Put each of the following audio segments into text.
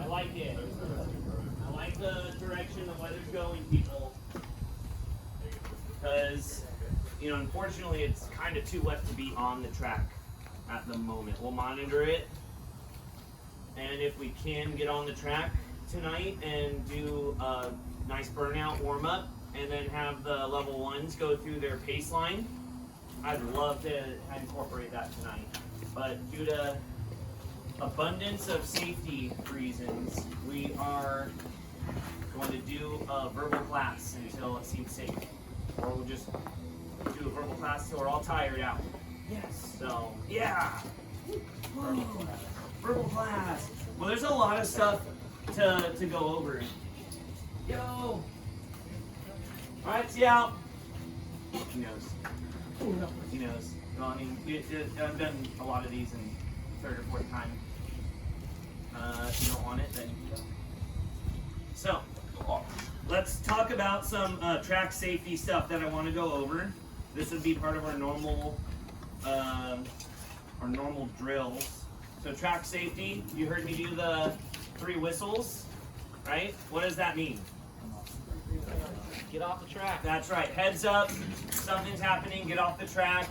I like it. I like the direction the weather's going, people. Because, you know, unfortunately, it's kind of too wet to be on the track at the moment. We'll monitor it. And if we can get on the track tonight and do a nice burnout warm-up and then have the level ones go through their pace line, I'd love to incorporate that tonight. But due to abundance of safety reasons, we are going to do a verbal class until it seems safe. Or we'll just do a verbal class till we're all tired out. Yes. So, yeah. Verbal class. Well, there's a lot of stuff to go over. Yo. All right, see you out. He knows. He knows. Well, I mean, I've done a lot of these in third or fourth time. If you don't want it, then you don't. So, let's talk about some track safety stuff that I want to go over. This would be part of our normal drills. So track safety, you heard me do the 3 whistles, right? What does that mean? Get off the track. That's right. Heads up, something's happening, get off the track.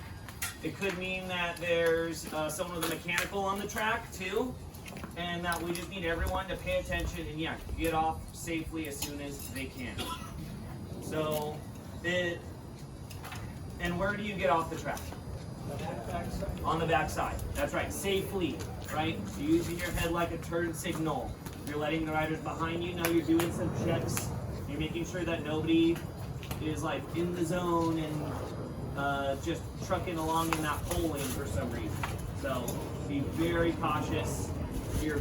It could mean that there's someone with a mechanical on the track too, and that we just need everyone to pay attention and yeah, get off safely as soon as they can. So, and where do you get off the track? On the back side. That's right, safely, right? So using your head like a turn signal. You're letting the riders behind you know you're doing some checks. You're making sure that nobody is like in the zone and just trucking along in that pole lane for some reason. So be very cautious your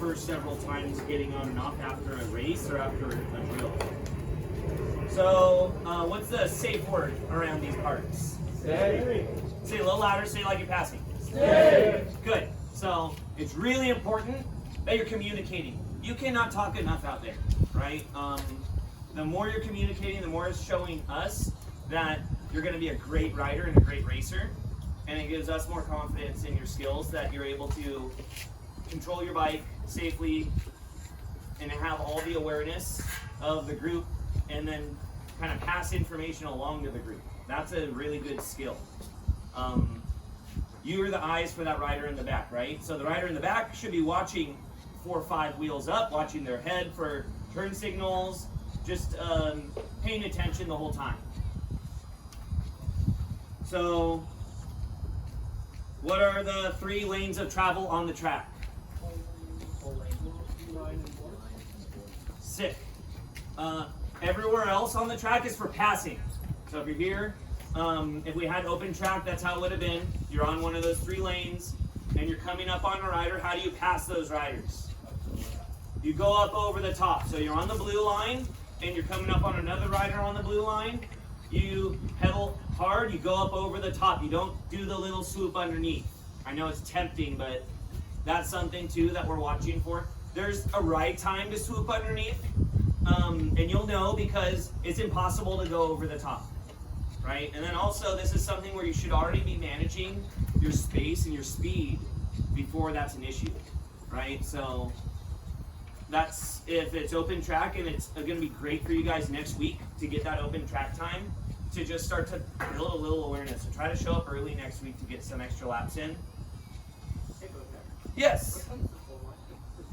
first several times getting on and off after a race or after a drill. So what's the safe word around these parts? Stay. Say it a little louder, say it like you're passing. Stay. Good. So it's really important that you're communicating. You cannot talk enough out there, right? The more you're communicating, the more it's showing us that you're going to be a great rider and a great racer. And it gives us more confidence in your skills that you're able to control your bike safely and have all the awareness of the group and then kind of pass information along to the group. That's a really good skill. You are the eyes for that rider in the back, right? So the rider in the back should be watching 4 or 5 wheels up, watching their head for turn signals, just paying attention the whole time. So, what are the 3 lanes of travel on the track? Sick. Everywhere else on the track is for passing. So if you're here, if we had open track, that's how it would have been. You're on one of those 3 lanes, and you're coming up on a rider. How do you pass those riders? You go up over the top. So you're on the blue line, and you're coming up on another rider on the blue line. You pedal hard, you go up over the top. You don't do the little swoop underneath. I know it's tempting, but that's something too that we're watching for. There's a right time to swoop underneath, and you'll know because it's impossible to go over the top, right? And then also this is something where you should already be managing your space and your speed before that's an issue, right? So that's if it's open track, and it's going to be great for you guys next week to get that open track time to just start to build a little awareness. So try to show up early next week to get some extra laps in. Yes.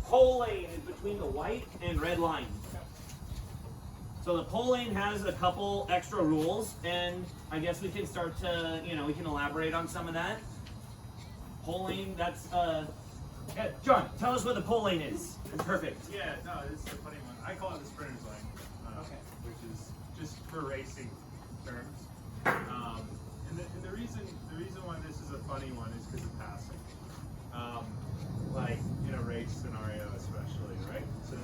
Pole lane is between the white and red line. So the pole lane has a couple extra rules, and I guess we can start to, we can elaborate on some of that. Pole lane, that's, yeah, John, tell us what the pole lane is. It's perfect. Yeah, no, this is a funny one. I call it the sprinter's lane, which is just for racing terms. And the reason why this is a funny one is because of passing. Like in a race scenario especially, right? So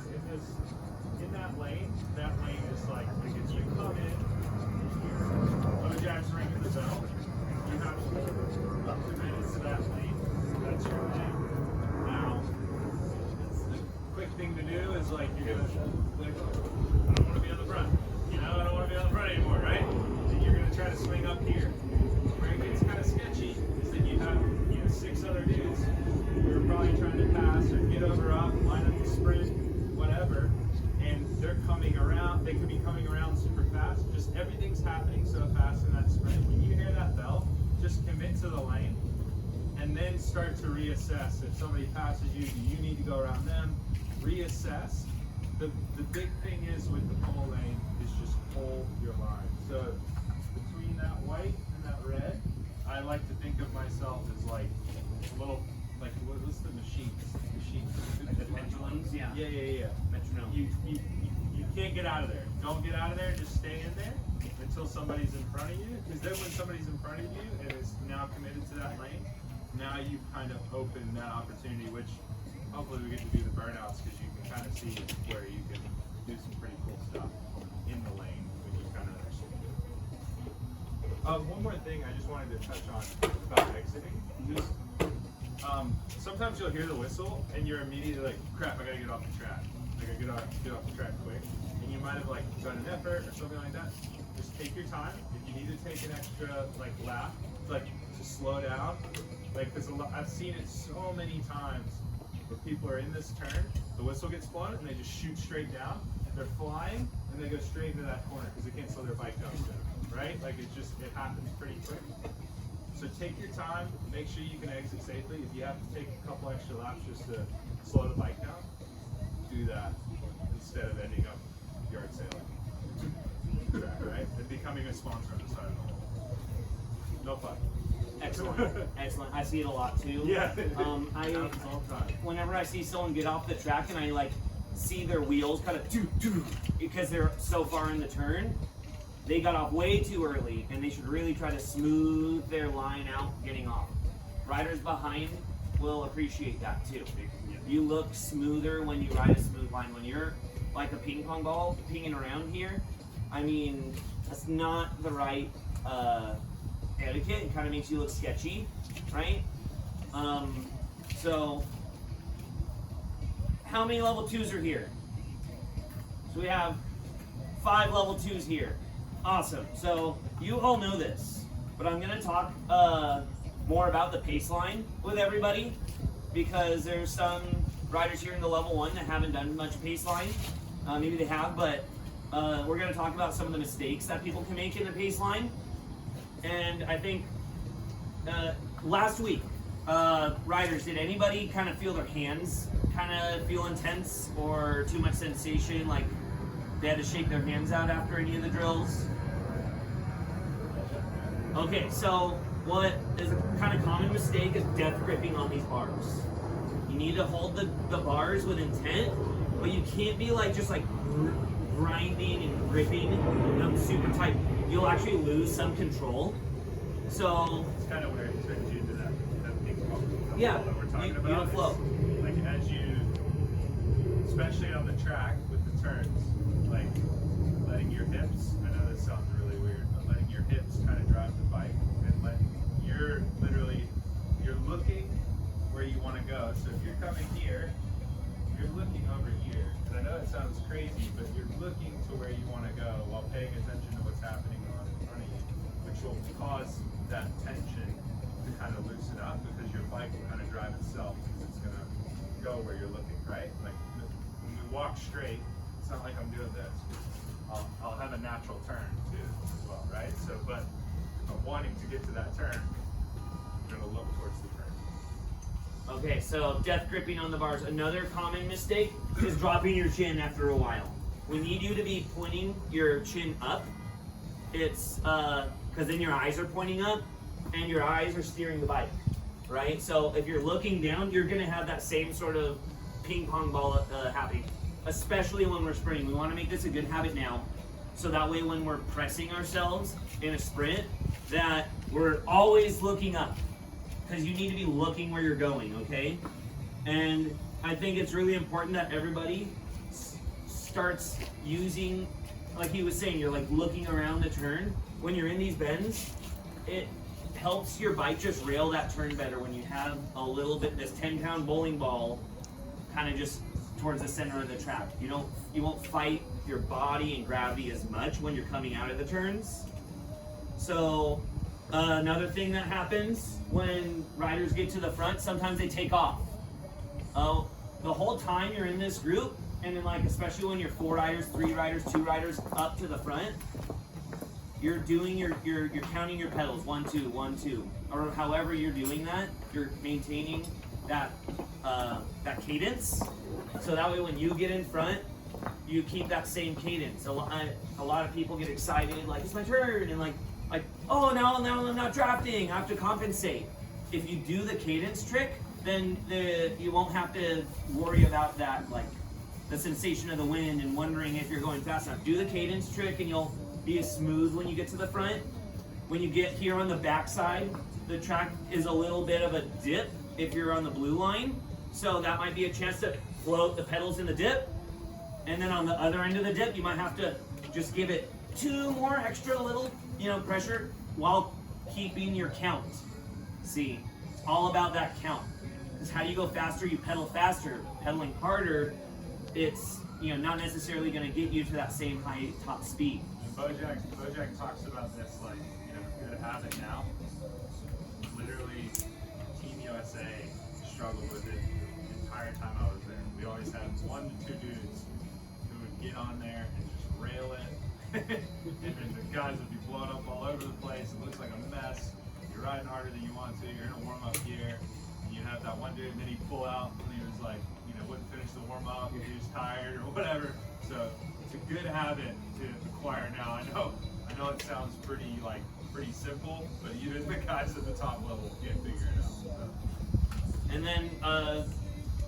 in that lane is like if you come in here, Bojac's ringing the bell, you have up to minutes to that lane. That's your lane. Now, the quick thing to do is like you're gonna click, I don't want to be on the front. I don't want to be on the front anymore, right? And you're gonna try to swing up here. Where it gets kind of sketchy is that you have 6 other dudes who are probably trying to pass or get over off, line up the sprint. everything's happening so fast in that sprint. When you hear that bell, just commit to the lane and then start to reassess. If somebody passes you, do you need to go around them? Reassess. The big thing is with the pole lane is just hold your line. So between that white and that red, I like to think of myself as like a little, like what's the machines? Like the pendulums, yeah. Yeah. Metronome. You can't get out of there. Don't get out of there. Just stay in there until somebody's in front of you. Because then when somebody's in front of you and is now committed to that lane, now you've kind of opened that opportunity, which hopefully we get to do the burnouts because you can kind of see where you can do some pretty cool stuff in the lane when you kind of understand it. One more thing I just wanted to touch on about exiting. Sometimes you'll hear the whistle and you're immediately like, crap, I gotta get off the track. I gotta get off the track quick. And you might have like done an effort or something like that. Just take your time. If you need to take an extra like lap, like just slow down. Like, cause I've seen it so many times where people are in this turn, the whistle gets blown and they just shoot straight down. They're flying and they go straight into that corner because they can't slow their bike down soon, right? Like it happens pretty quick. So take your time, make sure you can exit safely. If you have to take a couple extra laps just to slow the bike down, do that instead of ending up yard sailing. Right? And becoming a sponsor on the side of the hole. No fun. Excellent. Excellent. I see it a lot too. Yeah. Happens all the time. Whenever I see someone get off the track and I like see their wheels kind of do because they're so far in the turn, they got off way too early and they should really try to smooth their line out getting off. Riders behind will appreciate that too. You look smoother when you ride a smooth line. When you're like a ping pong ball pinging around here, I mean, that's not the right etiquette. It kind of makes you look sketchy, right? So how many level 2s are here? So we have 5 level 2s here. Awesome. So you all know this, but I'm going to talk more about the pace line with everybody because there's some riders here in the level 1 that haven't done much pace line. Maybe they have, but we're going to talk about some of the mistakes that people can make in the pace line. And I think last week, riders, did anybody kind of feel their hands kind of feel intense or too much sensation, like they had to shake their hands out after any of the drills? Okay, so what is a kind of common mistake is death gripping on these bars. You need to hold the bars with intent, but you can't be like just like grinding and gripping them super tight. You'll actually lose some control. So it's kind of where it turns you into that ping pong yeah, that we're talking about. You don't flow. Like as you, especially on the track with the turns, like letting your hips, I know this sounds really weird, but letting your hips kind of drive the bike and you're looking where you want to go. So if you're coming here, you're looking over here. And I know it sounds crazy, but you're looking to where you want to go while paying attention to what's happening on in front of you, which will cause that tension to kind of loosen up because your bike will kind of drive itself because it's going to go where you're looking, right? Like when we walk straight, it's not like I'm doing this. I'll have a natural turn too as well, right? So, but if I'm wanting to get to that turn, I'm going to look towards the turn. Okay, so death gripping on the bars. Another common mistake is dropping your chin after a while. We need you to be pointing your chin up. It's because then your eyes are pointing up and your eyes are steering the bike, right? So if you're looking down, you're gonna have that same sort of ping pong ball happening, especially when we're sprinting. We wanna make this a good habit now, so that way when we're pressing ourselves in a sprint, that we're always looking up, because you need to be looking where you're going, okay? And I think it's really important that everybody starts using, like he was saying, you're like looking around the turn. When you're in these bends, it helps your bike just rail that turn better when you have a little bit, this 10-pound bowling ball kind of just towards the center of the track. You won't fight your body and gravity as much when you're coming out of the turns. So another thing that happens when riders get to the front, sometimes they take off. The whole time you're in this group, and then like especially when you're 4 riders, 3 riders, 2 riders up to the front, you're doing you're counting your pedals, 1, 2, 1, 2, or however you're doing that, you're maintaining that cadence. So that way when you get in front, you keep that same cadence. A lot of people get excited, like it's my turn, and like oh now I'm not drafting, I have to compensate. If you do the cadence trick, then you won't have to worry about that, like the sensation of the wind and wondering if you're going fast enough. Do the cadence trick and you'll be as smooth when you get to the front. When you get here on the backside, the track is a little bit of a dip if you're on the blue line. So that might be a chance to float the pedals in the dip. And then on the other end of the dip, you might have to just give it 2 more extra little, pressure while keeping your count. See, it's all about that count. Because how you go faster, you pedal faster. Pedaling harder, it's not necessarily going to get you to that same high top speed. Bojac talks about this like, good habit now. Literally, Team USA struggled with it the entire time I was there. We always had 1 to 2 dudes who would get on there and just rail it. And the guys would be blown up all over the place. It looks like a mess. You're riding harder than you want to. You're in a warm-up gear. And you have that one dude, and then he'd pull out, and he was like, wouldn't finish the warm-up, he was tired or whatever. So it's a good habit to acquire now. I know it sounds pretty simple, but even the guys at the top level can't figure it out. So. And then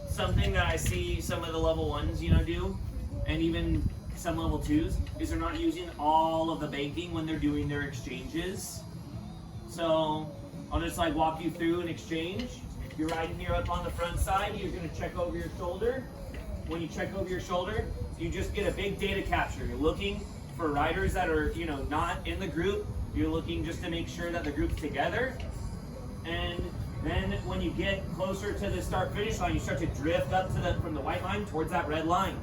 something that I see some of the level 1s, do, and even some level 2s, is they're not using all of the banking when they're doing their exchanges. So I'll just walk you through an exchange. You're riding here up on the front side, you're going to check over your shoulder. When you check over your shoulder, you just get a big data capture. You're looking for riders that are, not in the group. You're looking just to make sure that the group's together. And then when you get closer to the start-finish line, you start to drift up from the white line towards that red line.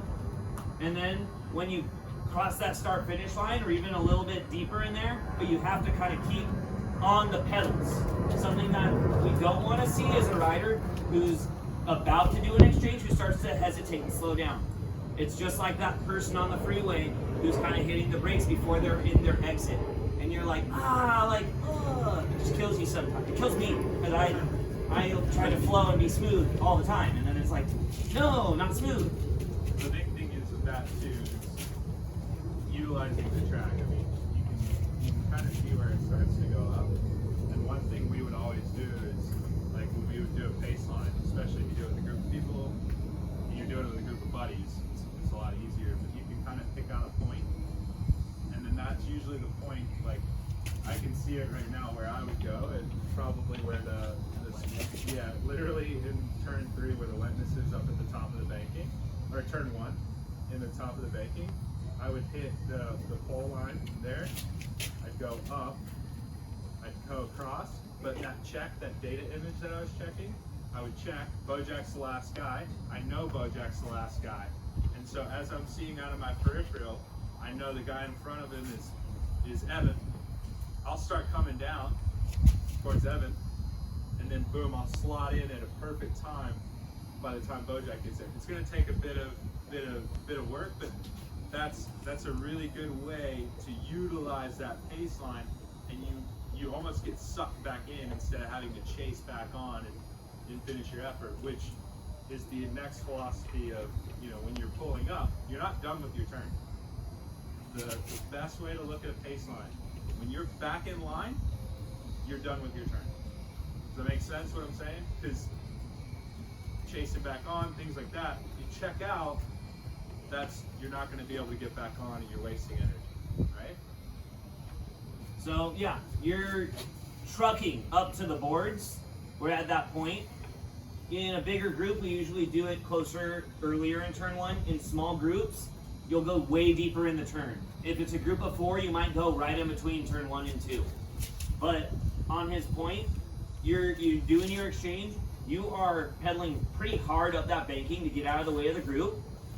And then when you cross that start-finish line, or even a little bit deeper in there, but you have to kind of keep on the pedals. Something that we don't want to see is a rider who's about to do an exchange who starts to hesitate and slow down. It's just like that person on the freeway who's kind of hitting the brakes before they're in their exit. And you're like, it just kills you sometimes. It kills me, because I try to flow and be smooth all the time. And then it's like, no, not smooth. The big thing is with that too, is utilizing the track. I mean, you can kind of see where it starts to go up. And one thing we would always do is, like when we would do a pace line, especially if you do it with a group of people, and you're doing it with a group of buddies, it's a lot easier. But you can kind of pick out a point, and then that's usually the point. Like I can see it right now where I would go, and probably where literally in turn 3 where the wetness is up at the top of the banking, or turn 1 in the top of the banking. I would hit the pole line there. I'd go up. I'd go across. But that data image that I was checking, I would check. Bojac's the last guy. I know Bojac's the last guy. And so as I'm seeing out of my peripheral, I know the guy in front of him is Evan. I'll start coming down towards Evan, and then boom, I'll slot in at a perfect time by the time Bojac gets in. It's going to take a bit of work, but that's a really good way to utilize that pace line, and you almost get sucked back in instead of having to chase back on and finish your effort, which is the next philosophy of, when you're pulling up, you're not done with your turn. The best way to look at a pace line, when you're back in line, you're done with your turn. Does that make sense what I'm saying? Because chasing back on, things like that, if you check out, you're not going to be able to get back on and you're wasting energy, right? So yeah, you're trucking up to the boards. We're at that point. In a bigger group, we usually do it earlier in turn 1. In small groups, you'll go way deeper in the turn. If it's a group of 4, you might go right in between turn 1 and 2. But on his point, you're doing your exchange. You are pedaling pretty hard up that banking to get out of the way of the group,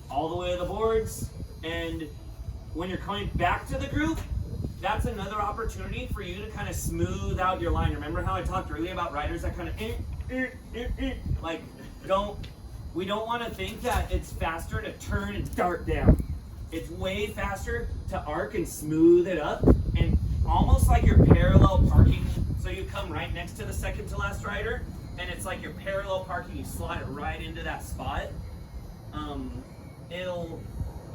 all the way to the boards. And when you're coming back to the group, that's another opportunity for you to kind of smooth out your line. Remember how I talked earlier about riders that kind of we don't want to think that it's faster to turn and dart down. It's way faster to arc and smooth it up and almost like you're parallel parking. So you come right next to the second to last rider, and it's like you're parallel parking. You slide it right into that spot.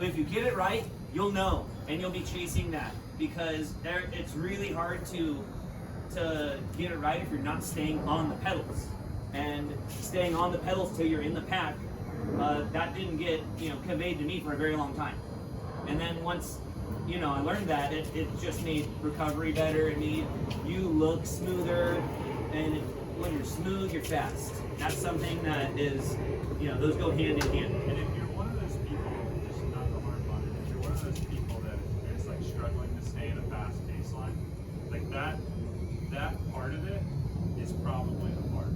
If you get it right, you'll know, and you'll be chasing that, because it's really hard to get it right if you're not staying on the pedals. And staying on the pedals till you're in the pack, that didn't get conveyed to me for a very long time. And then once I learned that, it just made recovery better. It made you look smoother, and when you're smooth, you're fast. That's something that is, those go hand in hand. And if you're one of those people, just not the hard one, if you're one of those people that is like struggling to stay in a fast baseline, like that part of it is probably the part.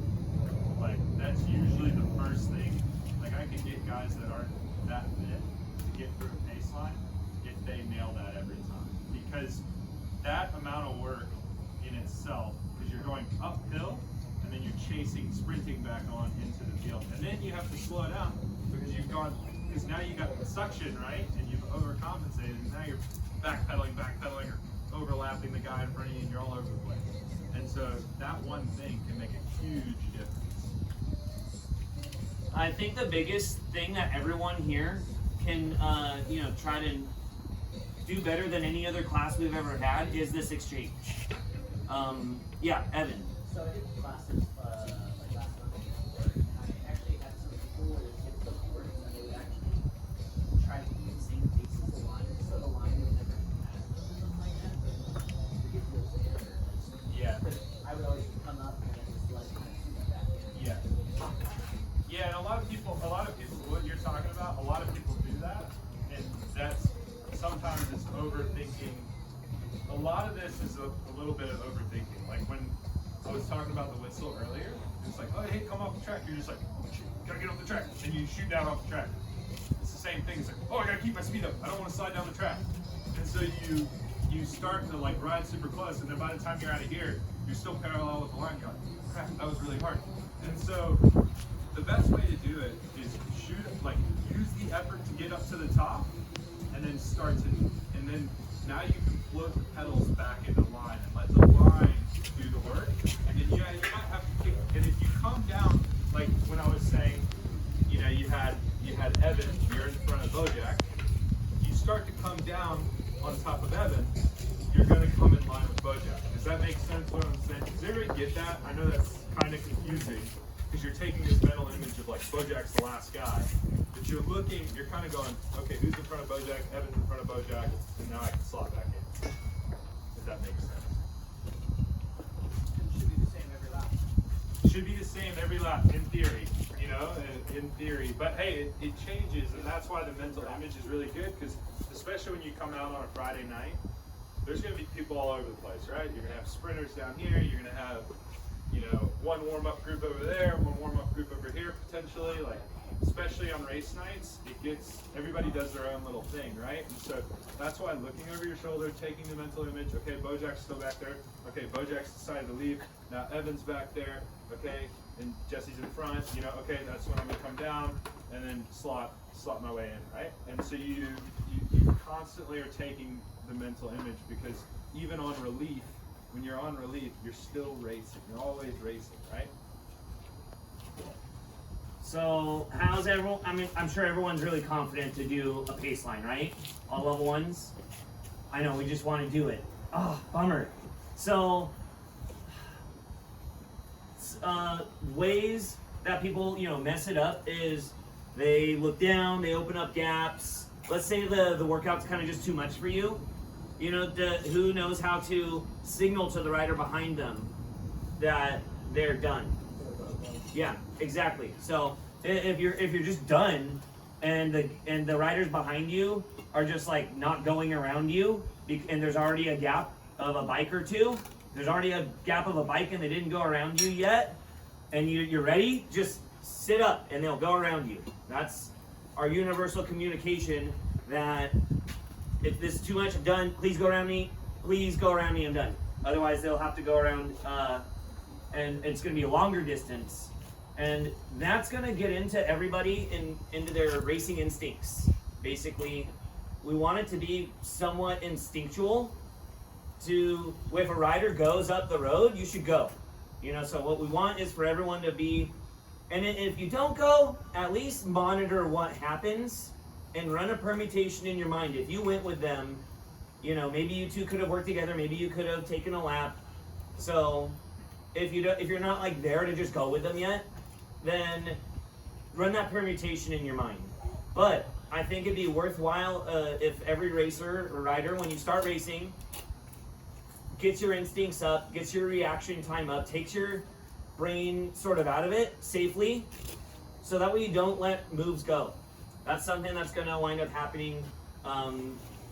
Like that's usually the first thing. Like I could get guys that aren't that fit to get through a baseline if they nail that every time. Because that amount of work in itself, because you're going uphill and then you're sprinting back on into the field. And then you have to slow down because now you got the suction, right? And you've overcompensated, and now you're backpedaling, or overlapping the guy in front of you, and you're all over the place. And so that one thing can make a huge difference. I think the biggest thing that everyone here can, try to do better than any other class we've ever had is this exchange. Yeah, Evan. So I did classes like last month before, and I actually had some people where they get so bored and they would actually try to keep the same pace as the line, so the line would never come at them or something like that. To get to those errors. Yeah. But I would always come up and then just let kind of shoot back in. Yeah. Yeah, and a lot of people, what you're talking about, a lot of people do that, and that's sometimes it's overthinking. A lot of this is a little bit of overthinking. Like when I was talking about the whistle earlier, it's like, oh, hey, come off the track. You're just like, oh, shit, gotta get off the track. And you shoot down off the track. It's the same thing. It's like, oh, I gotta keep my speed up. I don't want to slide down the track. And so you start to like ride super close, and then by the time you're out of here, you're still parallel with the line. You're like, crap, that was really hard. And so the best way to do it is use the effort to get up to the top, and then and then now you can float the pedals back into line and let the line do the work. And then you might have to kick. And if you come down, like when I was saying, you had Evan, you're in front of Bojac. You start to come down on top of Evan, you're going to come in line with Bojac. Does that make sense what I'm saying? Does everybody get that? I know that's kind of confusing because you're taking this mental image of like Bojac's the last guy. But you're kind of going, okay, who's in front of Bojac? Evan's in front of Bojac, and now I can slot back in. If that makes sense. It should be the same every lap. Should be the same every lap, in theory, in theory. But hey, it changes, and that's why the mental image is really good, because especially when you come out on a Friday night, there's going to be people all over the place, right? You're going to have sprinters down here, you're going to have, one warm-up group over there, one warm-up group over here, potentially, like, especially on race nights, everybody does their own little thing, right? And so that's why looking over your shoulder, taking the mental image, okay, Bojac's still back there, okay, Bojac's decided to leave, now Evan's back there, okay, and Jesse's in front, okay, that's when I'm gonna come down, and then slot my way in, right? And so you constantly are taking the mental image, because even on relief, when you're on relief, you're still racing, you're always racing, right? So how's everyone? I'm sure everyone's really confident to do a pace line, right? All level ones. I know we just want to do it. Oh, bummer. So ways that people mess it up is they look down, they open up gaps. Let's say the workout's kind of just too much for you. Who knows how to signal to the rider behind them that they're done? Yeah, exactly. So if you're just done, and the riders behind you are just like not going around you, and there's already a gap of a bike or two, there's already a gap of a bike and they didn't go around you yet, and you're ready, just sit up and they'll go around you. That's our universal communication that if this is too much, I'm done, please go around me, I'm done. Otherwise they'll have to go around, and it's going to be a longer distance. And that's going to get into everybody into their racing instincts. Basically, we want it to be somewhat instinctual if a rider goes up the road, you should go. You know, so what we want is for everyone to be, and if you don't go, at least monitor what happens and run a permutation in your mind. If you went with them, you know, maybe you two could have worked together, maybe you could have taken a lap. So if you're not like there to just go with them yet, then run that permutation in your mind. But I think it'd be worthwhile if every racer or rider, when you start racing, gets your instincts up, gets your reaction time up, takes your brain sort of out of it safely, so that way you don't let moves go. That's something that's going to wind up happening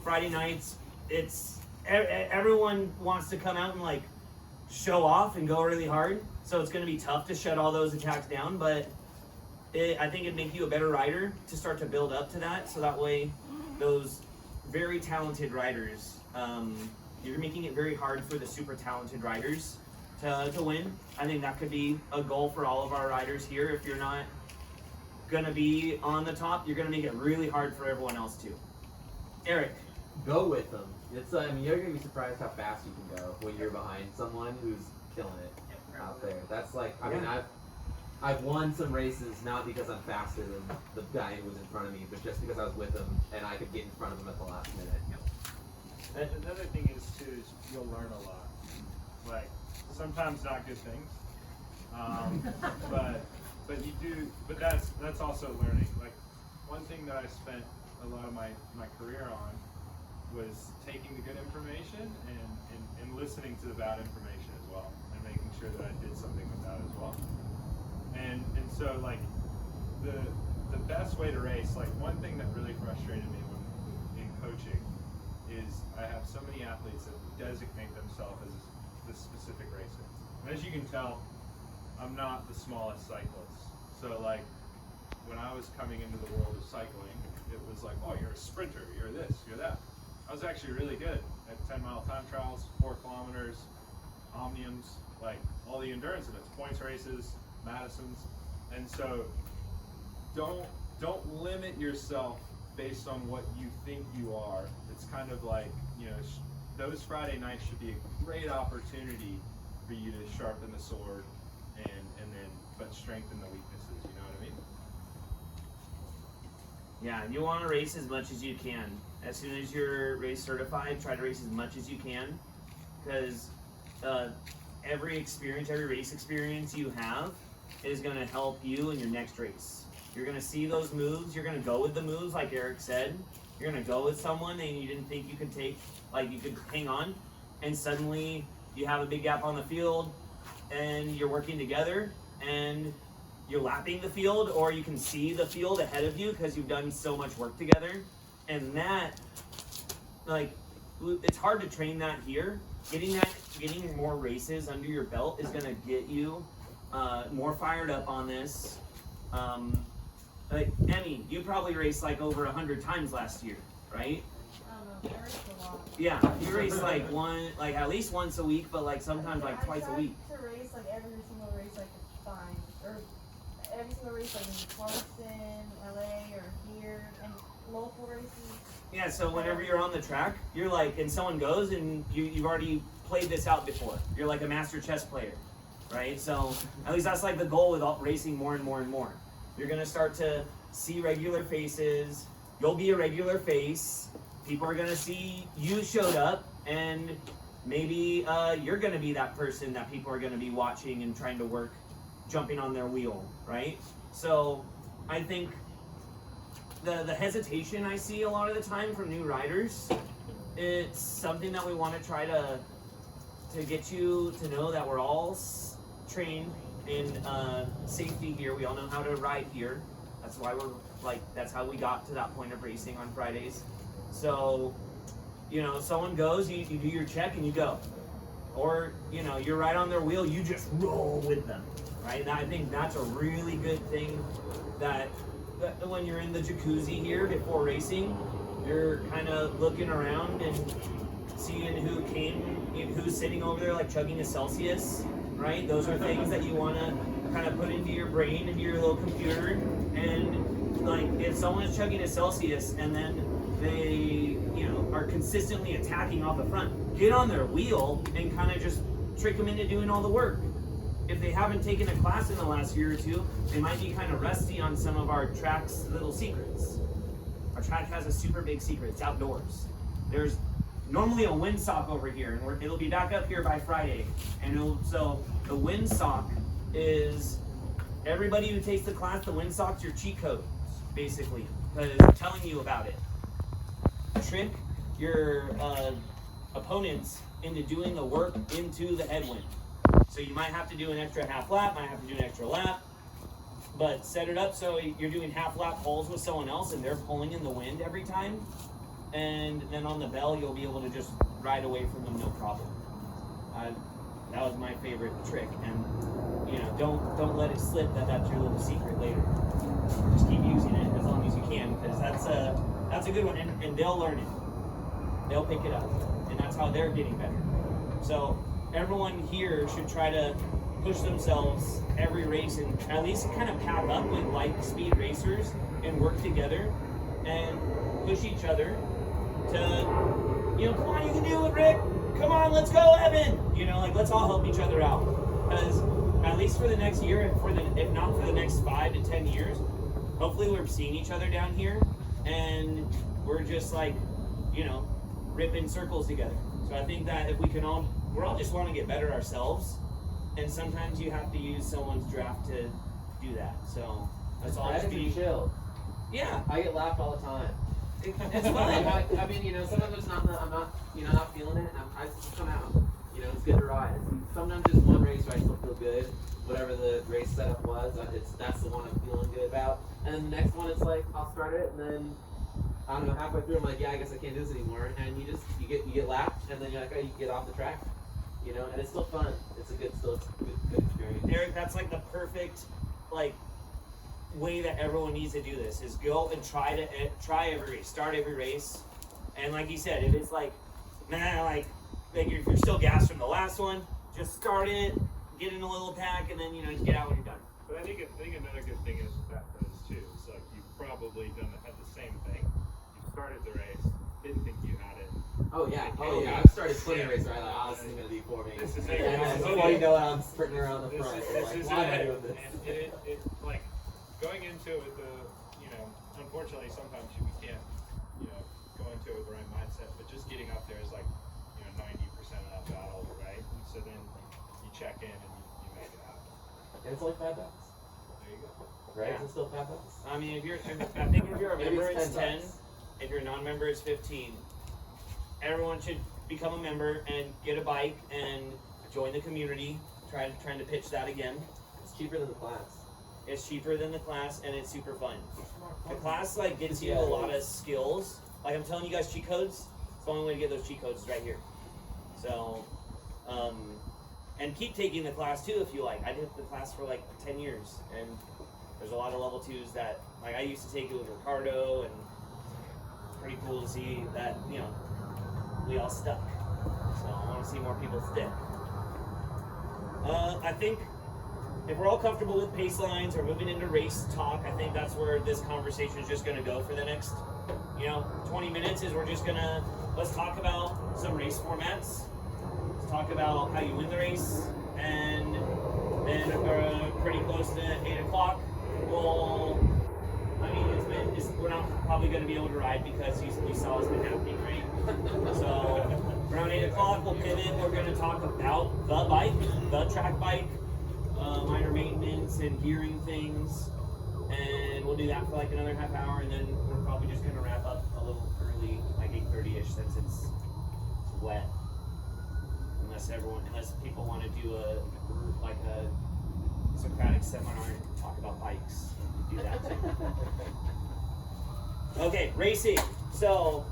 Friday nights. It's everyone wants to come out and like show off and go really hard, so it's going to be tough to shut all those attacks down, but I think it'd make you a better rider to start to build up to that, so that way those very talented riders, you're making it very hard for the super talented riders to win. I think that could be a goal for all of our riders here. If you're not going to be on the top, you're going to make it really hard for everyone else too. Eric. Go with them. It's I mean, you're gonna be surprised how fast you can go when you're behind someone who's killing it out there. That's like I mean I've won some races not because I'm faster than the guy who was in front of me, but just because I was with him and I could get in front of him at the last minute. Another thing is too is you'll learn a lot. Like sometimes not good things, but you do. But that's also learning. Like one thing that I spent a lot of my career on was taking the good information and listening to the bad information as well, and making sure that I did something with that as well. And so like the best way to race, like one thing that really frustrated me when in coaching is I have so many athletes that designate themselves as this specific racer. And as you can tell, I'm not the smallest cyclist. So like when I was coming into the world of cycling, it was like, oh, you're a sprinter, you're this, you're that. I was actually really good at 10-mile time trials, 4 kilometers, omniums, like all the endurance events, points races, Madisons. And so don't limit yourself based on what you think you are. It's kind of like, you know, those Friday nights should be a great opportunity for you to sharpen the sword but strengthen the weaknesses, you know what I mean? Yeah, you want to race as much as you can. As soon as you're race certified, try to race as much as you can, because every race experience you have is going to help you in your next race. You're going to see those moves, you're going to go with the moves like Eric said, you're going to go with someone and you didn't think you could you could hang on, and suddenly you have a big gap on the field and you're working together and you're lapping the field, or you can see the field ahead of you because you've done so much work together. And that, like, it's hard to train that here. Getting more races under your belt is going to get you more fired up on this. Like, Emmy, you probably raced like over 100 times last year, right? I raced a lot. Yeah, you race like at least once a week, but like sometimes like twice a week. I tried to race like every single race I could find, or every single race like in Clarkson, LA, or here, and local races. Yeah, so whenever you're on the track, you're like, and someone goes and you've already played this out before. You're like a master chess player, right? So at least that's like the goal with racing more and more and more. You're gonna start to see regular faces. You'll be a regular face. People are gonna see you showed up, and maybe you're gonna be that person that people are gonna be watching and trying to work, jumping on their wheel, right? So I think the hesitation I see a lot of the time from new riders, it's something that we want to try to get you to know that we're all trained in safety here. We all know how to ride here. That's why that's how we got to that point of racing on Fridays. So, you know, someone goes, you do your check and you go. Or, you know, you're right on their wheel, you just roll with them, right? And I think that's a really good thing that when you're in the jacuzzi here before racing, you're kind of looking around and seeing who's sitting over there like chugging a Celsius, right? Those are things that you want to kind of put into your brain, into your little computer, and like if someone's chugging a Celsius and then they, are consistently attacking off the front, get on their wheel and kind of just trick them into doing all the work. If they haven't taken a class in the last year or two, they might be kind of rusty on some of our track's little secrets. Our track has a super big secret. It's outdoors. There's normally a windsock over here, and it'll be back up here by Friday. So the windsock is everybody who takes the class. The windsock's your cheat code, basically, because it's telling you about it. Trick your opponents into doing the work into the headwind. So you might have to do an extra half lap, might have to do an extra lap, but set it up so you're doing half lap pulls with someone else and they're pulling in the wind every time. And then on the bell, you'll be able to just ride away from them, no problem. That was my favorite trick. And don't let it slip that that's your little secret later. Just keep using it as long as you can, because that's a good one, and they'll learn it. They'll pick it up, and that's how they're getting better. So everyone here should try to push themselves every race and at least kind of pack up with like speed racers and work together and push each other to, come on, you can do it, Rick. Come on, let's go, Evan. Let's all help each other out. Because at least for the next year, if not for the next 5 to 10 years, hopefully we're seeing each other down here and we're just ripping circles together. So I think that if we're all just want to get better ourselves, and sometimes you have to use someone's draft to do that. So that's all. Just be chill. Yeah, I get laughed all the time. it's fun. I mean, sometimes it's not. I'm not, not feeling it. I just come out. It's good to ride. Sometimes just one race where I still feel good. Whatever the race setup was, that's the one I'm feeling good about. And then the next one, it's like I'll start it, and then I don't know, halfway through, I'm like, yeah, I guess I can't do this anymore. And you get lapped, and then you're like, oh, you get off the track. And it's still fun. It's a good experience. Eric, that's like the perfect way that everyone needs to do this is go and try every race, start every race, and like you said, if it's if you're still gassed from the last one, just start it, get in a little pack, and then get out when you're done. But I think another good thing is with that is too. It's like you've probably had the same thing. You started the race, didn't think you had it. Oh yeah. I've started splitting race where this isn't gonna be for me. This is and then before you know it, I'm sprinting around the front. Why am I doing this? And it going into it with unfortunately sometimes we can't go into it with the right mindset. But just getting up there is 90% of that battle, right? And so then you check in and you make it happen. And it's only $5. There you go. Right? Yeah. Is it still $5? I mean, I think if you're a member, it's 10. $10. If you're a non-member, it's 15. Everyone should become a member and get a bike and join the community. Trying to pitch that again. It's cheaper than the class. It's cheaper than the class and it's super fun. The class gets you a lot of skills. I'm telling you guys cheat codes. It's the only way to get those cheat codes is right here. So, and keep taking the class too if you like. I did the class for 10 years, and there's a lot of level 2s that I used to take it with Ricardo, and it's pretty cool to see that we all stuck. So I want to see more people stick. I think if we're all comfortable with pace lines or moving into race talk, I think that's where this conversation is just going to go for the next 20 minutes. Is let's talk about some race formats. Let's talk about how you win the race, and then pretty close to 8 o'clock. We're not probably going to be able to ride because you saw what's been happening, right? So around 8 o'clock we'll pivot. We're going to talk about the bike, the track bike, minor maintenance and gearing things, and we'll do that for another half hour, and then we're probably just going to wrap up a little early, 8:30ish, since it's wet. Unless people want to do a Socratic seminar and talk about bikes, we do that too. Okay, racing. So,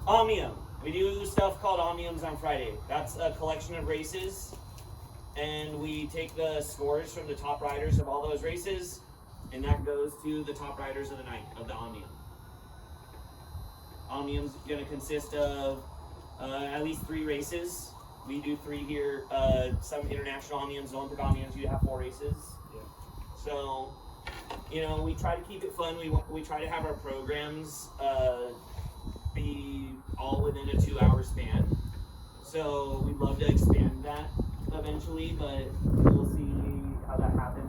Omnium. We do stuff called Omniums on Friday. That's a collection of races, and we take the scores from the top riders of all those races, and that goes to the top riders of the night of the Omnium. Omnium's going to consist of at least 3 races. We do 3 here. Some international Omniums, Olympic Omniums, you have 4 races. Yeah. So you know, we try to keep it fun. We try to have our programs be all within a 2-hour span. So we'd love to expand that eventually, but we'll see how that happens.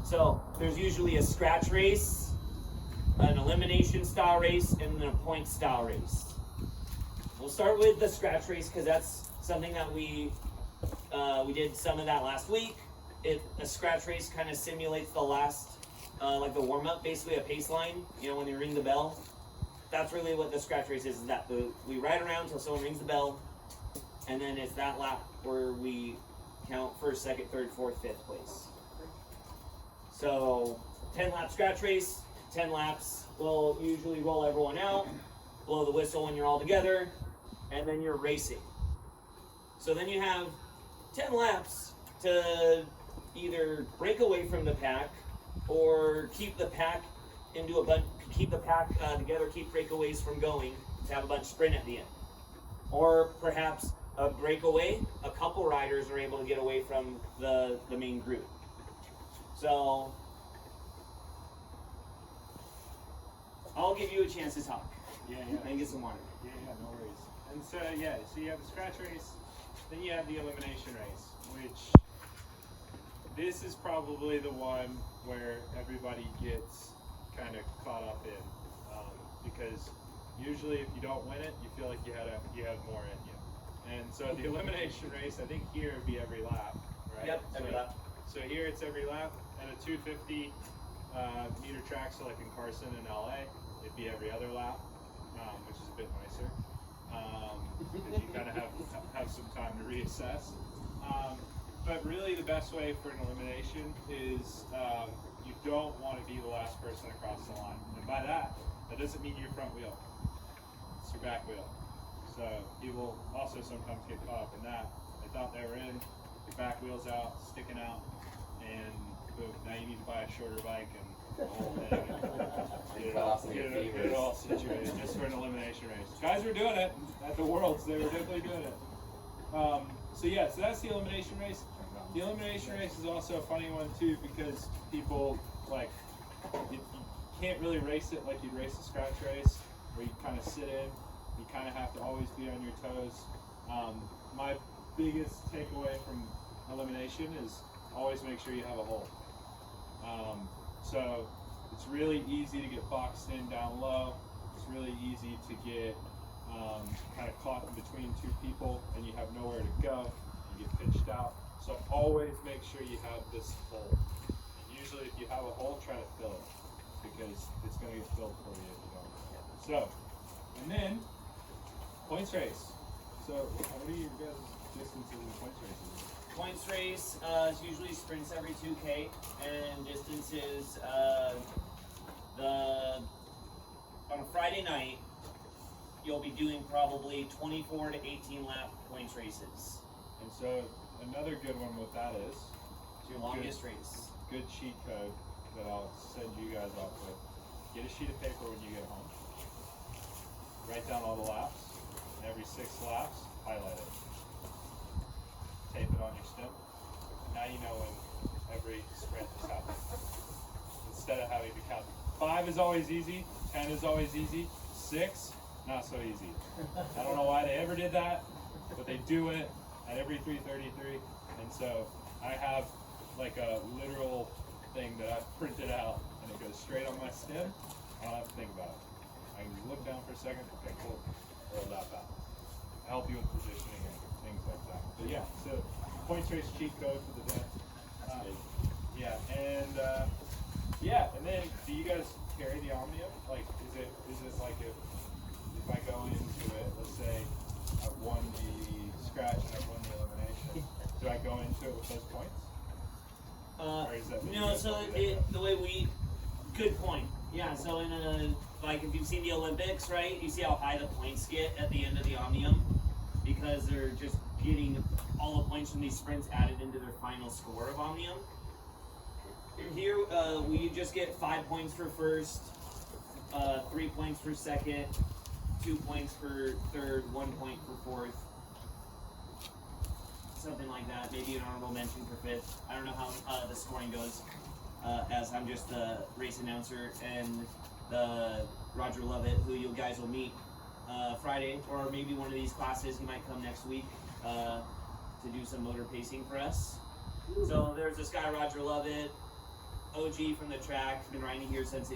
So there's usually a scratch race, an elimination style race, and then a point style race. We'll start with the scratch race because that's something that we did some of that last week. A scratch race kind of simulates the last, like the warm up, basically a pace line. You know, when you ring the bell, that's really what the scratch race is. That we ride around until someone rings the bell, and then it's that lap where we count first, second, third, fourth, fifth place. So 10-lap scratch race, 10 laps. We'll usually roll everyone out, blow the whistle when you're all together, and then you're racing. So then you have 10 laps to either break away from the pack or keep the pack into a bunch, keep the pack together, keep breakaways from going, to have a bunch sprint at the end. Or perhaps a breakaway, a couple riders are able to get away from the main group. So I'll give you a chance to talk. Yeah. And get some water. Yeah, no worries. And so you have the scratch race, then you have the elimination race, which this is probably the one where everybody gets kind of caught up in, because usually if you don't win it, you feel like you have more in you. And so the elimination race, I think here would be every lap, right? Yep, every lap. So here it's every lap, and a 250 meter track, so like in Carson and LA, it'd be every other lap, which is a bit nicer, because you kind of have some time to reassess. But really the best way for an elimination is you don't want to be the last person across the line. And by that doesn't mean your front wheel, it's your back wheel. So people also sometimes get caught up in that. They thought they were in, your back wheel's out, sticking out, and boom, now you need to buy a shorter bike and the whole thing. Get it all situated just for an elimination race. Guys were doing it at the Worlds, they were definitely doing it. So that's the elimination race. The elimination race is also a funny one too, because people you can't really race it like you'd race a scratch race, where you kind of sit in. You kind of have to always be on your toes. My biggest takeaway from elimination is always make sure you have a hole. So it's really easy to get boxed in down low. It's really easy to get kind of caught in between two people and you have nowhere to go. You get pitched out. So always make sure you have this hole. And usually if you have a hole, try to fill it, because it's going to get filled for you if you don't. So, and then points race. So what are your guys' distances in points races? Points race is usually sprints every 2K, and distances on a Friday night you'll be doing probably 24 to 18 lap points races. And so another good one with that is It's your longest race. good cheat code that I'll send you guys off with. Get a sheet of paper when you get home. Write down all the laps. And every 6 laps, highlight it. Tape it on your stem. Now you know when every sprint is happening. Instead of having to count. 5 is always easy. 10 is always easy. 6, not so easy. I don't know why they ever did that, but they do it at every 333. And so I have like a literal thing that I've printed out, and it goes straight on my stem. I don't have to think about it. I can just look down for a second, okay, cool, roll that back. Help you with positioning and things like that. But yeah, so points race cheat code for the day. Yeah, and then do you guys carry the Omnium? Like, is it like if I go into it, let's say I've won the scratch and I've won the elimination, do I go into it with those points? Or is that No, so the way good point. Yeah, so like if you've seen the Olympics, right, you see how high the points get at the end of the Omnium, because they're just getting all the points from these sprints added into their final score of Omnium. Here, we just get 5 points for first, 3 points for second, 2 points for third, 1 point for fourth. Something like that, maybe an honorable mention for fifth. I don't know how the scoring goes. as I'm just the race announcer, and the Roger Lovett, who you guys will meet Friday, or maybe one of these classes. He might come next week to do some motor pacing for us. So there's this guy, Roger Lovett, OG from the track. He's been riding here since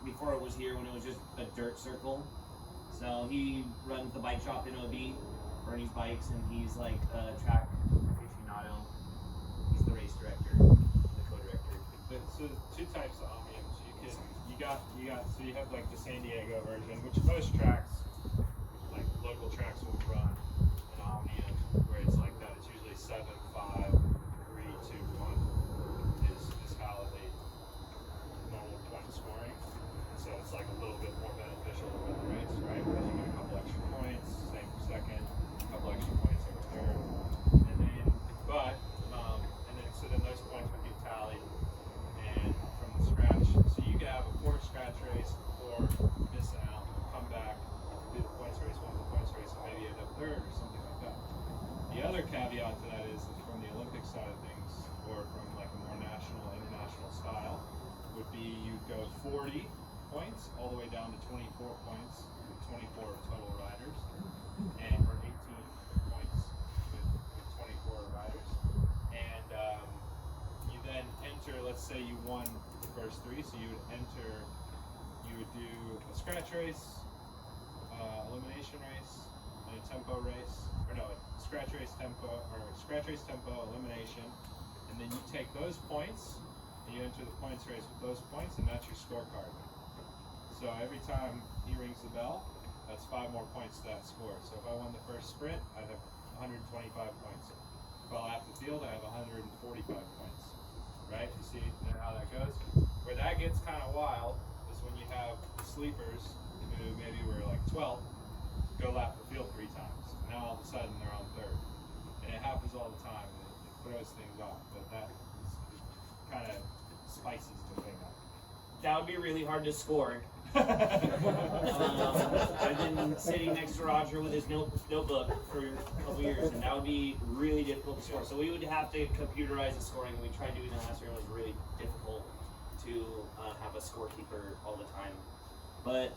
before it was here, when it was just a dirt circle. So he runs the bike shop in OB, Bernie's Bikes, and he's like a track aficionado. He's the race director, the co-director. So two types of omniums. You have like the San Diego version, which most tracks, like local tracks, will run an omnium where it's like that. It's usually 7, 5, 3, 2, 1 is how they normal point scoring. So it's like a little bit more beneficial to win the race, right? Because you get a couple extra points, same for second, a couple extra points over third, and then so then those points would get tallied and from the scratch. So you could have a 4 scratch race before missing out, come back, do the points race, win the points race, and maybe end up third or something like that. The other caveat to that is from the Olympic side of things, or from like a more national, international style, would be you go 40 points all the way down to 24 points, with 24 total riders, and or 18 points with 24 riders. And you then enter, let's say you won the first 3, so you would do a scratch race, elimination race, and a tempo race, or no, a scratch race, tempo, elimination, and then you take those points and you enter the points race with those points, and that's your scorecard. So every time he rings the bell, that's 5 more points to that score. So if I won the first sprint, I'd have 125 points. If I lap the field, I have 145 points. Right? You see how that goes? Where that gets kind of wild is when you have the sleepers who maybe were like 12th, go lap the field 3 times. Now all of a sudden they're on third. And it happens all the time. It throws things off. But that kind of spices the thing up. That would be really hard to score. I've been sitting next to Roger with his notebook for a couple years, and that would be really difficult to score. So we would have to computerize the scoring. We tried doing that last year, and it was really difficult to have a scorekeeper all the time. But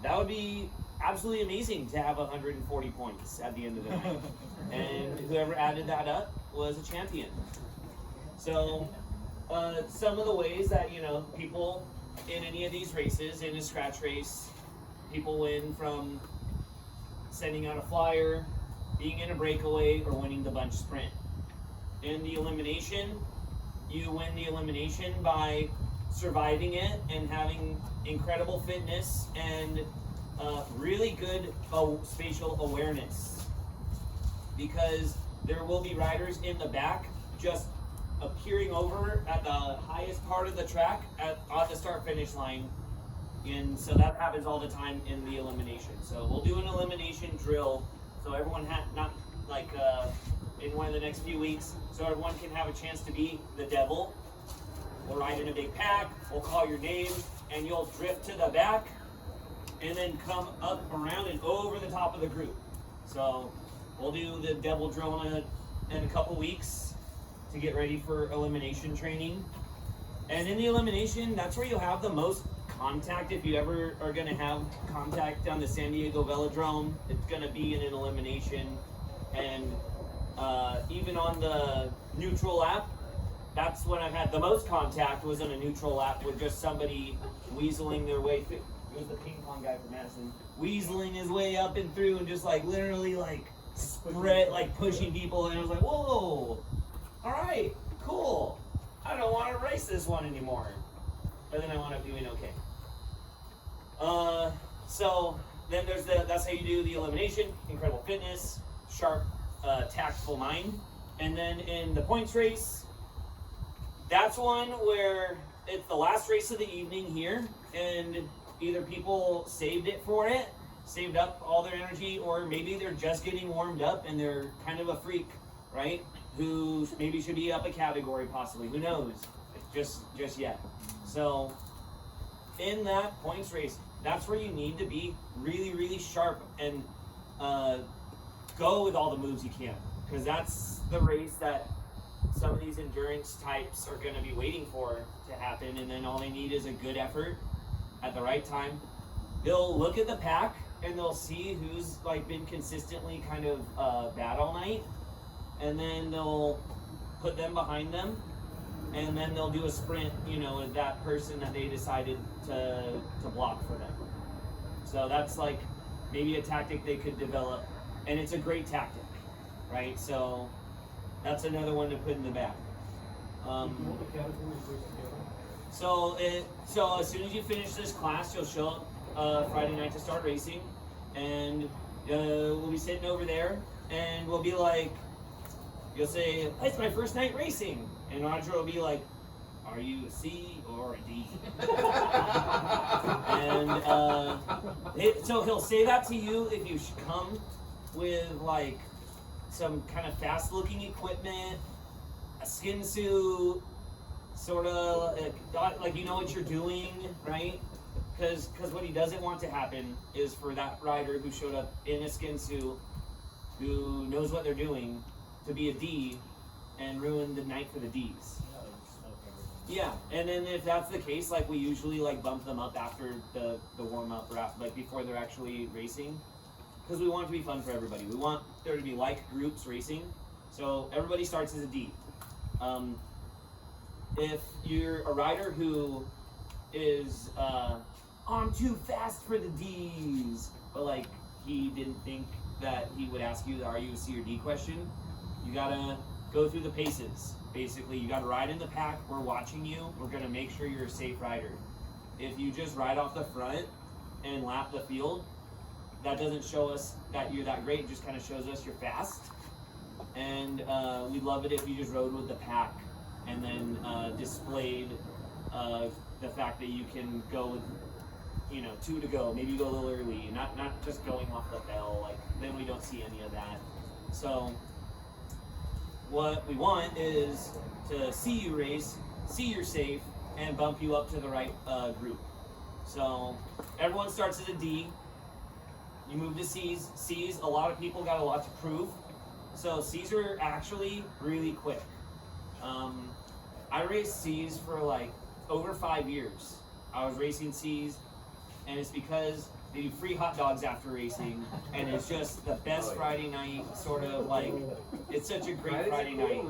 that would be absolutely amazing to have 140 points at the end of the night. And whoever added that up was a champion. So some of the ways that, people in any of these races, in a scratch race, people win from sending out a flyer, being in a breakaway, or winning the bunch sprint. In the elimination, you win the elimination by surviving it and having incredible fitness and really good spatial awareness, because there will be riders in the back just appearing over at the highest part of the track on the start-finish line, and so that happens all the time in the elimination. So we'll do an elimination drill, so everyone not like in one of the next few weeks, so everyone can have a chance to be the devil. We'll ride in a big pack, we'll call your name, and you'll drift to the back, and then come up around and over the top of the group. So we'll do the devil drill in a couple weeks to get ready for elimination training. And in the elimination, that's where you'll have the most contact. If you ever are going to have contact down the San Diego Velodrome, it's going to be in an elimination. And even on the neutral lap, that's when I've had the most contact, was on a neutral lap with just somebody weaseling their way through. It was the ping pong guy from Madison, weaseling his way up and through, and just like literally like spread, like pushing people. And I was like, whoa, all right, cool. I don't want to race this one anymore. But then I wound up doing okay. So then there's that's how you do the elimination, incredible fitness, sharp, tactful mind. And then in the points race, that's one where it's the last race of the evening here, and either people saved up all their energy, or maybe they're just getting warmed up and they're kind of a freak, right? Who maybe should be up a category possibly, who knows, just yet. So in that points race, that's where you need to be really, really sharp and go with all the moves you can, because that's the race that some of these endurance types are going to be waiting for to happen, and then all they need is a good effort at the right time. They'll look at the pack and they'll see who's like been consistently kind of bad all night, and then they'll put them behind them, and then they'll do a sprint, you know, with that person that they decided to block for them. So that's like maybe a tactic they could develop, and it's a great tactic, right? So that's another one to put in the bag. So as soon as you finish this class, you'll show up Friday night to start racing, and we'll be sitting over there, and we'll be like, you'll say, "It's my first night racing," and Roger will be like, "Are you a C or a D?" And so he'll say that to you if you come with like some kind of fast-looking equipment, a skin suit, sort of like you know what you're doing, right? Because what he doesn't want to happen is for that rider who showed up in a skin suit, who knows what they're doing, to be a D and ruin the night for the Ds. Yeah, and then if that's the case, like we usually like bump them up after the warm up, or after, like before they're actually racing, because we want it to be fun for everybody. We want there to be like groups racing, so everybody starts as a D. If you're a rider who is I'm too fast for the Ds, but like he didn't think that he would ask you the "Are you a C or D" question, you gotta go through the paces. Basically, you gotta ride in the pack. We're watching you. We're gonna make sure you're a safe rider. If you just ride off the front and lap the field, that doesn't show us that you're that great. It just kind of shows us you're fast. And we'd love it if you just rode with the pack and then displayed the fact that you can go with, you know, 2 to go. Maybe you go a little early, not just going off the bell. Like then we don't see any of that. So what we want is to see you race, see you're safe, and bump you up to the right group. So everyone starts at a D. You move to C's. C's, a lot of people got a lot to prove. So C's are actually really quick. I raced C's for like over 5 years. I was racing C's, and it's because they do free hot dogs after racing, and it's just the best Friday night, sort of like, it's such a great Friday night,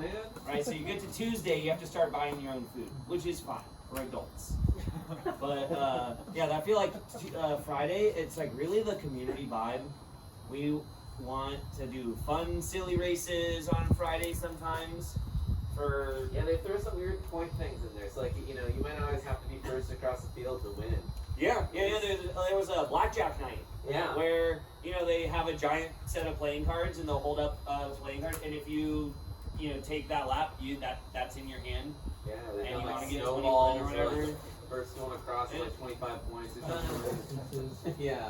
right? So you get to Tuesday, you have to start buying your own food, which is fine for adults. But yeah, I feel like Friday, it's like really the community vibe. We want to do fun, silly races on Friday sometimes. Yeah, they throw some weird point things in there. So like, you know, you might not always have to be first across the field to win. Yeah. There was a blackjack night. Yeah. Where, you know, they have a giant set of playing cards and they'll hold up playing cards, and if you take that lap, that's in your hand. Yeah, they And have you like wanna get snowballs 21 or or whatever. like first one across like 25 points or something. Yeah.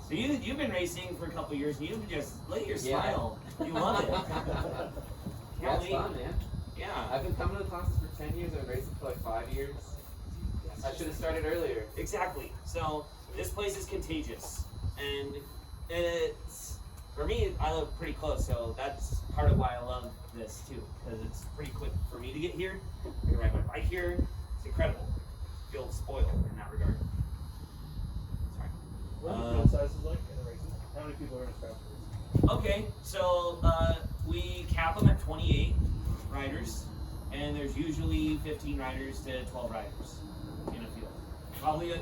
So you've been racing for a couple years, and you just look at your Yeah. smile. You love it. That's Can't fun, wait. man. Yeah. I've been coming to classes for 10 years. I've been racing for like 5 years. I should have started earlier. Exactly. So this place is contagious, and it's, for me, I live pretty close, so that's part of why I love this too, because it's pretty quick for me to get here. I can ride my bike here. It's incredible. I feel spoiled in that regard. Sorry. What are the field sizes like in the races? How many people are in a scratch race? Okay, so we cap them at 28 riders, and there's usually 15 riders to 12 riders in a field. Probably, you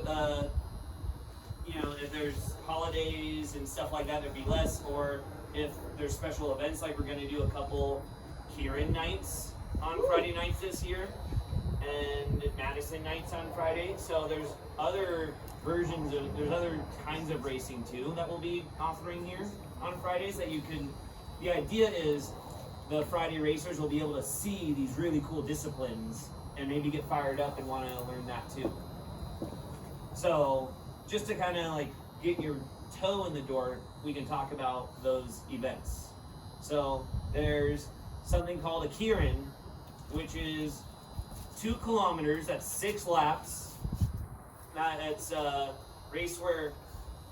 know, if there's holidays and stuff like that, there'd be less, or if there's special events, like we're gonna do a couple Kieran nights on Friday nights this year, and Madison nights on Friday. So there's other there's other kinds of racing too that we'll be offering here on Fridays that you can, the idea is the Friday racers will be able to see these really cool disciplines and maybe get fired up and want to learn that too. So just to kind of like get your toe in the door, we can talk about those events. So there's something called a Kieran, which is 2 kilometers, that's 6 laps. It's a race where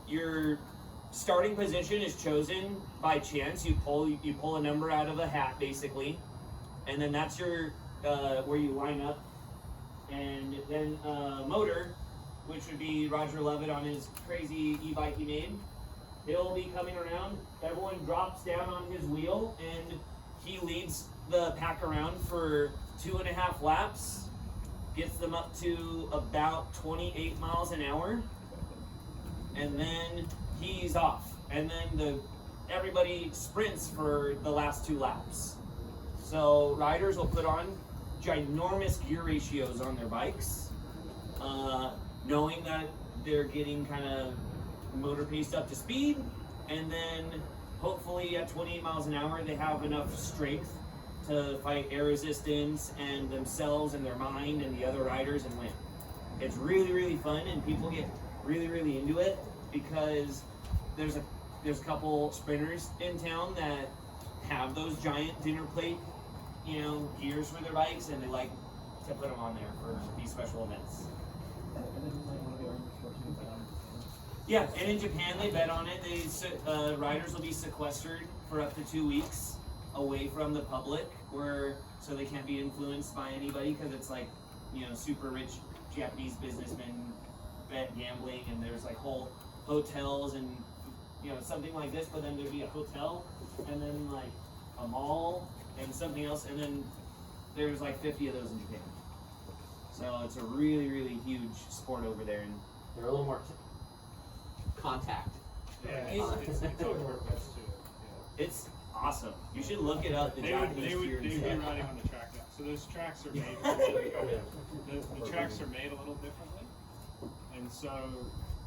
your starting position is chosen by chance. You pull a number out of a hat, basically, and then that's your where you line up, and then motor, which would be Roger Levitt on his crazy e-bike he made. He'll be coming around. Everyone drops down on his wheel, and he leads the pack around for 2.5 laps. Gets them up to about 28 miles an hour, and then he's off. And then everybody sprints for the last 2 laps. So riders will put on ginormous gear ratios on their bikes, knowing that they're getting kind of motor paced up to speed, and then hopefully at 28 miles an hour they have enough strength to fight air resistance and themselves and their mind and the other riders and win. It's really, really fun, and people get really, really into it because there's a couple sprinters in town that have those giant dinner plate, gears for their bikes, and they like to put them on there for these special events. Yeah, and in Japan they bet on it. Riders will be sequestered for up to 2 weeks away from the public, so they can't be influenced by anybody, because it's like, super rich Japanese businessmen bet gambling, and there's like whole hotels and something like this, but then there'd be a hotel and then like a mall and something else, and then there's like 50 of those in Japan. So it's a really, really huge sport over there, and They're a little more contact. Yeah, it's all purpose too. it's awesome. You should look it up. The They Japanese would gears. be riding on the track now. So those tracks are made. The tracks are made a little differently, and so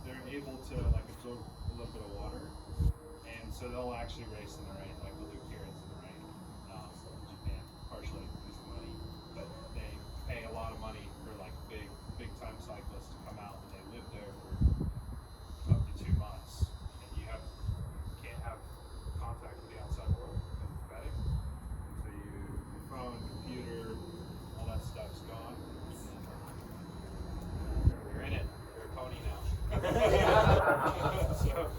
they're able to like absorb a little bit of water, and so they'll actually race in the rain, like the Luke Kieran's in the rain. In Japan, partially because of money, but they pay a lot of money for like big time cyclists to come out, and they live there for up to 2 months, and you can't have contact with the outside world because it's betting. So your phone, computer, all that stuff's gone. You're in it. You're a pony now. So,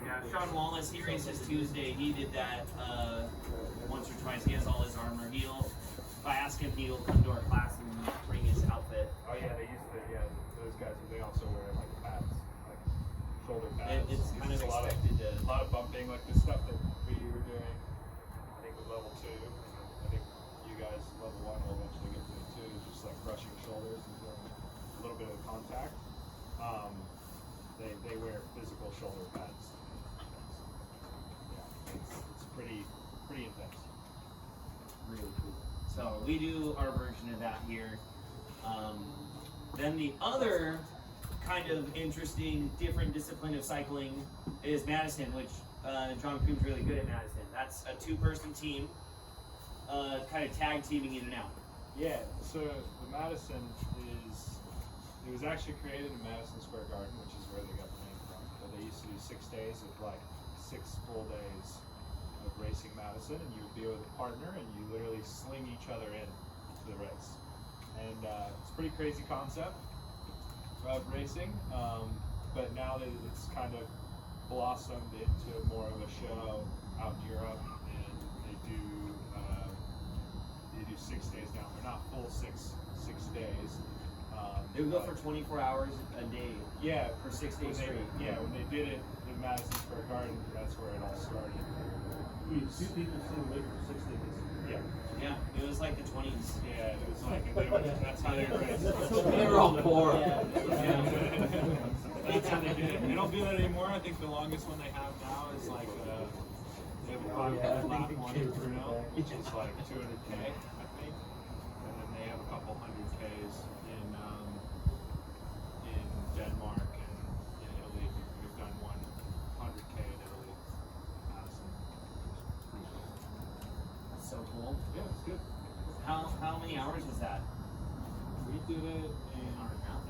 Yeah, Sean Wallace, he races Tuesday. He did that once or twice. He has all his armor. If I ask him, he'll come to our class and bring his outfit. oh yeah, those guys, they also wear like pads, like shoulder pads. It's kind of a lot expected a lot of bumping, like the stuff that we were doing, I think with level 2, and I think you guys, level 1 will eventually get to it too, just like brushing shoulders and doing a little bit of contact. They wear physical shoulder pads. Yeah, it's pretty intense. Really cool. So we do our version of that here. Then the other kind of interesting, different discipline of cycling is Madison, which John Croom's really good at Madison. That's a 2-person team, kind of tag teaming in and out. Yeah, so the Madison it was actually created in Madison Square Garden, which is where they got the name from. But they used to do 6 days of like 6 full days of racing Madison, and you would be with a partner, and you literally sling each other in to the race. And it's a pretty crazy concept of racing, but now that it's kind of blossomed into more of a show out in Europe, and they do 6 days now. They're not full 6 days. They would go for 24 hours a day. Yeah, for 6 days straight. Yeah, when they did it in Madison Square Garden, that's where it all started. You 2 people sitting away for 6 days. Yeah. Yeah, it was like the 20s. Yeah, it was like that's how they raced. They were all poor. Yeah. That's how they did it. They don't do that anymore. I think the longest one they have now is like they have a 500 lap one in Bruno, which is like 200K, I think, and then they have a couple 100Ks in Denmark and in Italy. We've done one 100K in Italy, Madison. That's so cool. Yeah, it's good. How many hours was that? We did it in Hour and a half?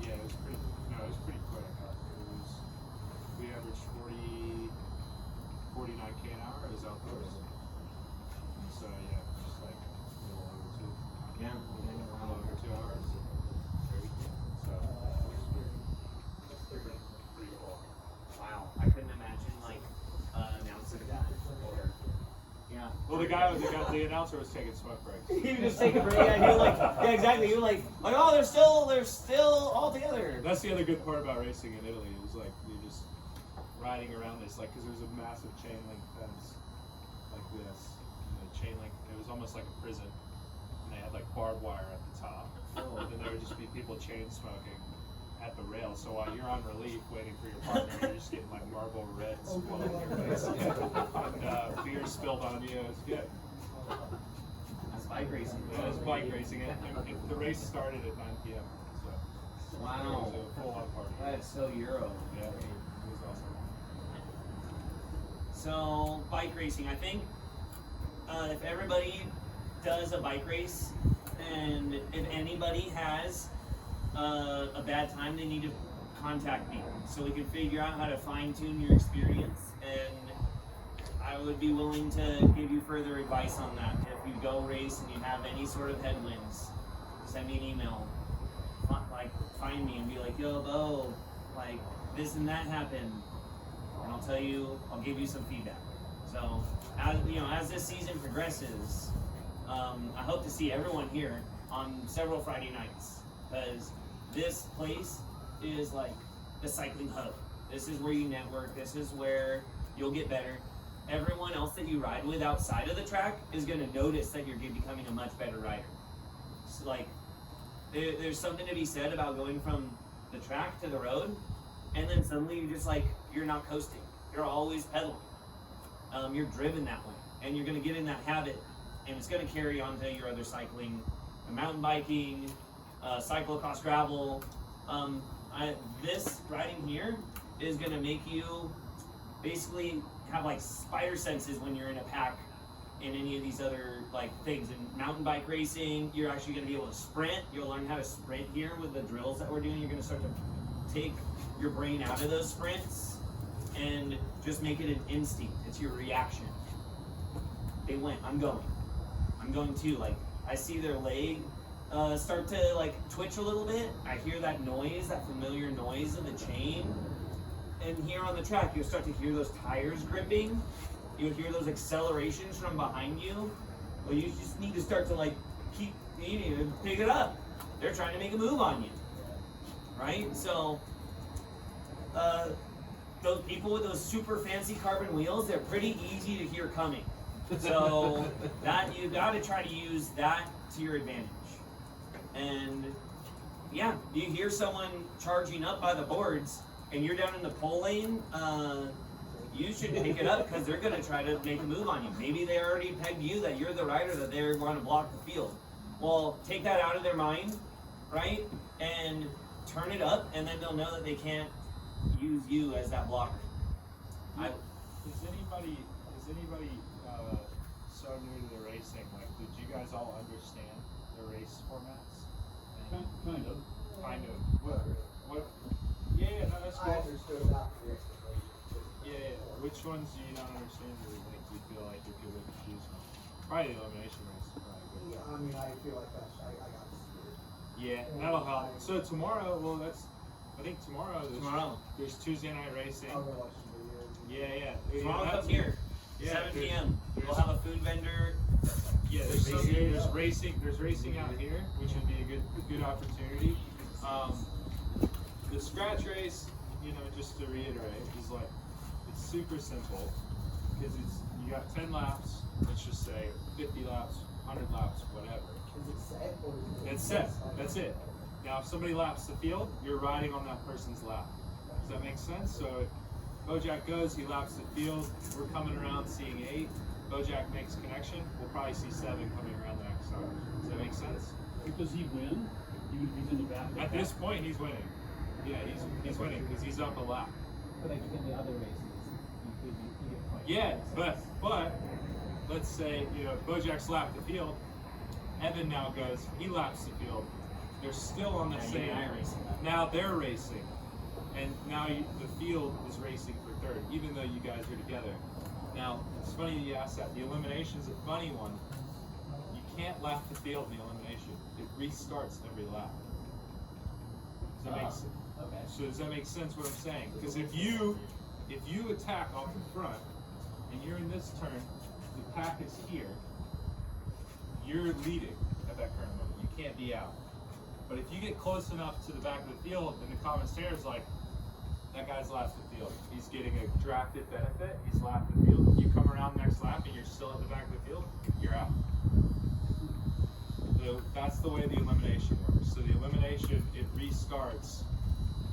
yeah, it was pretty quick. We averaged 49K an hour as outdoors. So yeah, just like a little over 2. Yeah. A little over 2 hours. So it's pretty cool. Wow, I couldn't imagine like announcing that. Or, yeah. Well, the announcer was taking smoke breaks. He would just take a break. Yeah, he was like, yeah, exactly. He was like, oh, they're still all together. That's the other good part about racing in Italy. It was like you're just riding around this, like, because there's a massive chain link fence like this. And the chain link, it was almost like a prison. And they had like barbed wire at the top. And then there would just be people chain smoking at the rail. So while you're on relief waiting for your partner, you're just getting like Marlboro Reds blown in your face. And beer spilled on you. It's good. That's bike racing. Yeah, it was bike racing. And the race started at 9 p.m. So Wow. it was a full-on party. That's so Euro. Yeah, it was awesome. So bike racing, I think if everybody does a bike race, and if anybody has a bad time, they need to contact me so we can figure out how to fine-tune your experience, and I would be willing to give you further advice on that. If you go race and you have any sort of headwinds, send me an email, find me and be like, yo, Bo, like this and that happened, and I'll give you some feedback. So as this season progresses, I hope to see everyone here on several Friday nights, because this place is like the cycling hub. This is where you network. This is where you'll get better. Everyone else that you ride with outside of the track is going to notice that you're becoming a much better rider. So like, there's something to be said about going from the track to the road, and then suddenly you're not coasting. You're always pedaling. You're driven that way, and you're going to get in that habit, and it's going to carry on to your other cycling, mountain biking, cyclocross gravel. This riding here is going to make you basically have like spider senses when you're in a pack in any of these other like things. In mountain bike racing, you're actually going to be able to sprint. You'll learn how to sprint here with the drills that we're doing. You're going to start to take your brain out of those sprints and just make it an instinct. It's your reaction. They went, I'm going too. Like, I see their leg start to like twitch a little bit. I hear that noise, that familiar noise of the chain. And here on the track, you'll start to hear those tires gripping. You'll hear those accelerations from behind you. Well, you just need to start to like you need to pick it up. They're trying to make a move on you, right? So those people with those super fancy carbon wheels, they're pretty easy to hear coming. So that you got to try to use that to your advantage. And yeah, you hear someone charging up by the boards, and you're down in the pole lane, you should pick it up because they're going to try to make a move on you. Maybe they already pegged you that you're the rider that they're going to block the field. Well, take that out of their mind, right? And turn it up, and then they'll know that they can't use you as that blocker. Is anybody so new to the racing? Like, did you guys all understand the race formats? Kind of. Kind of. What? Yeah, no, that's cool. I understood that. Yeah. Which ones do you not understand? Or like, do you feel like if you were to choose one? Probably the elimination race. Probably. I mean, I feel like that's, I got scared. Yeah, that'll help. So tomorrow, I think tomorrow there's Tuesday night racing. I'll go watch some videos. Yeah. Tomorrow That's come here, Yeah, 7 p.m. We'll have a food vendor. Yeah, there's racing out here, which would be a good opportunity. The scratch race, just to reiterate, is like, it's super simple because you got 10 laps, let's just say 50 laps, 100 laps, whatever. Is it set or is it? It's set. That's it. Now, if somebody laps the field, you're riding on that person's lap. Does that make sense? So if Bojac goes, he laps the field. We're coming around seeing 8. Bojac makes connection. We'll probably see 7 coming around the next hour. Does that make sense? Does he win? Even if he's in the back? At this point, he's winning. Yeah, he's winning because he's up a lap. But like in the other races, you get points. Yeah, but let's say Bojac's lapped the field. Evan now goes. He laps the field. They're still on the same area. Now they're racing, and now the field is racing for third, even though you guys are together. Now it's funny you asked that. The elimination's a funny one. You can't lap the field in the elimination. It restarts every lap. Does that make sense? Okay. So does that make sense what I'm saying? Because if you attack off the front and you're in this turn, the pack is here, you're leading at that current moment. You can't be out. But if you get close enough to the back of the field and the commissaire is like, that guy's last the field. He's getting a drafted benefit. He's last the field. You come around next lap and you're still at the back of the field, you're out. So that's the way the elimination works. So the elimination, it restarts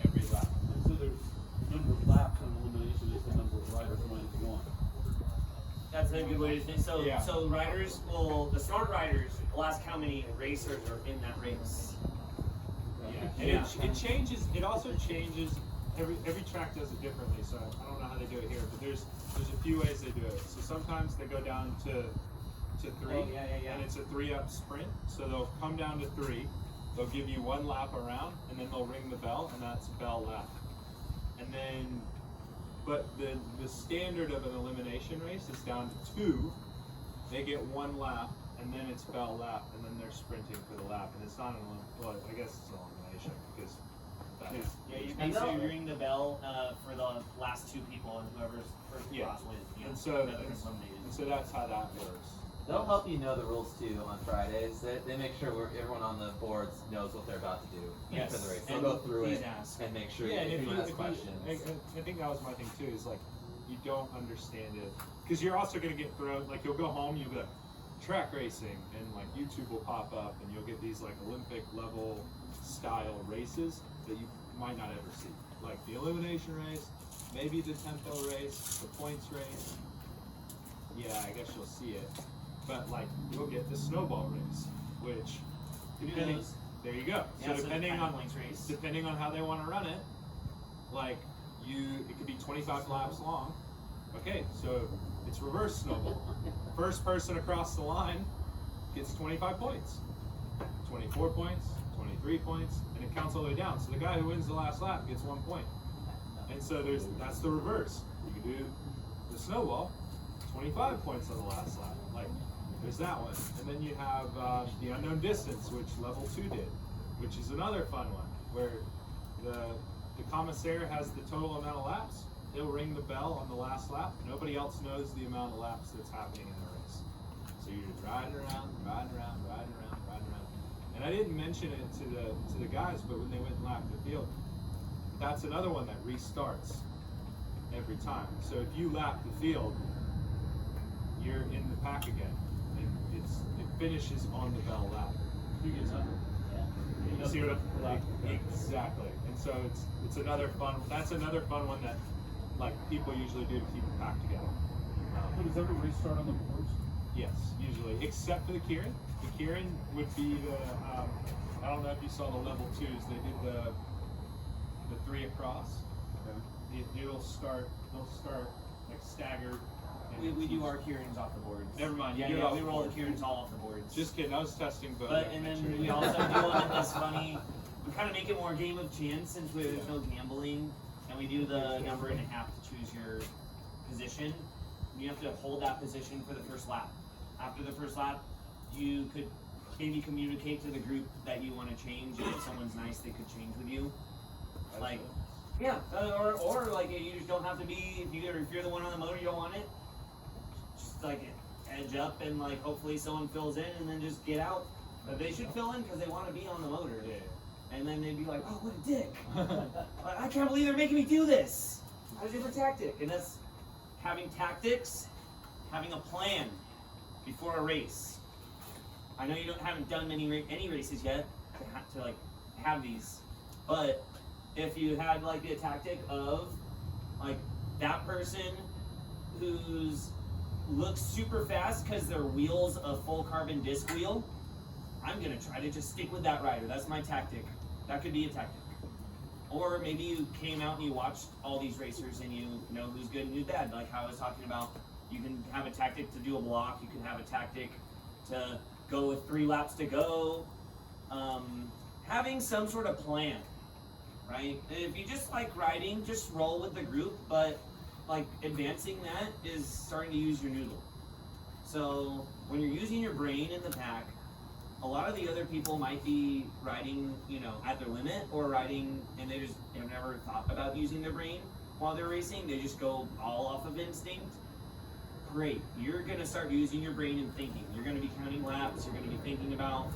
every lap. And so there's number of laps on elimination is the number of riders minus one. That's a good way to think. So, Yeah. so riders the smart riders will ask how many racers are in that race. Yeah. And it changes. It also changes. Every track does it differently. So I don't know how they do it here, but there's a few ways they do it. So sometimes they go down to 3, Oh, yeah. and it's a 3-up sprint. So they'll come down to 3. They'll give you 1 lap around, and then they'll ring the bell, and that's bell lap. And then, but the standard of an elimination race is down to 2. They get 1 lap, and then it's bell lap, and then they're sprinting for the lap. And it's not an well, I guess it's an elimination because that is. Yeah, you And basically they'll- ring the bell for the last 2 people, and whoever's first across wins. You know, And so, whoever's eliminated. and so that's how that works. They'll help you know the rules too on Fridays. They make sure everyone on the boards knows what they're about to do Yes. for the race. They'll And go through please it ask. and make sure Yeah, and if if anyone you, has if questions. I think that was my thing too. Is like you don't understand it because you're also gonna get thrown. Like you'll go home, you'll be like track racing, and like YouTube will pop up, and you'll get these like Olympic level style races that you might not ever see. Like the elimination race, maybe the tempo race, the points race. Yeah, I guess you'll see it. But like you'll get the snowball race, which We do depending, those. there you go. Yeah, So the depending time on points race. depending on how they want to run it, like it could be 25 laps long. Okay, so it's reverse snowball. First person across the line gets 25 points, 24 points, 23 points, and it counts all the way down. So the guy who wins the last lap gets 1 point. And so that's the reverse. You can do the snowball, 25 points on the last lap. Like there's that one. And then you have the unknown distance, which level 2 did, which is another fun one, where the commissaire has the total amount of laps. He'll ring the bell on the last lap. Nobody else knows the amount of laps that's happening in the race. So you're just riding around. And I didn't mention it to the guys, but when they went and lapped the field, that's another one that restarts every time. So if you lap the field, you're in the pack again. It finishes on the bell lap. Who gets up? You see what exactly. And so it's another fun. That's another fun one that like people usually do to keep the pack together. So does every race start on the boards? Yes, usually, except for the Kieran. The Kieran would be the. I don't know if you saw the level 2s. They did the 3 across. They'll start like staggered. and We do our Kieran's off the boards. Never mind, you Yeah, do it yeah, off we the roll the board. Kieran's all off the boards. Just kidding. I was testing both. But and then we also do it with this funny. We kind of make it more game of chance since there's no gambling, and we do the number and a half to choose your position. You have to hold that position for the first lap. After the first lap, you could maybe communicate to the group that you want to change. If someone's nice, they could change with you. Like, yeah, or like you just don't have to be. If you're the one on the motor, you don't want it. Just like edge up and like hopefully someone fills in and then just get out. But they should fill in because they want to be on the motor. Yeah. And then they'd be like, oh, what a dick. I can't believe they're making me do this. I have a different tactic. And that's having tactics, having a plan before a race. I know you haven't done any races yet to like have these, but if you had like the tactic of like that person who's looks super fast because their wheel's a full carbon disc wheel, I'm gonna try to just stick with that rider. That's my tactic. That could be a tactic. Or maybe you came out and you watched all these racers and you know who's good and who's bad. Like how I was talking about, you can have a tactic to do a block. You can have a tactic to go with 3 laps to go. Having some sort of plan, right? If you just like riding, just roll with the group. But like advancing that is starting to use your noodle. So when you're using your brain in the pack, a lot of the other people might be riding, you know, at their limit or riding and they just have never thought about using their brain while they're racing. They just go all off of instinct. great. You're gonna start using your brain and thinking. You're gonna be counting laps. You're gonna be thinking about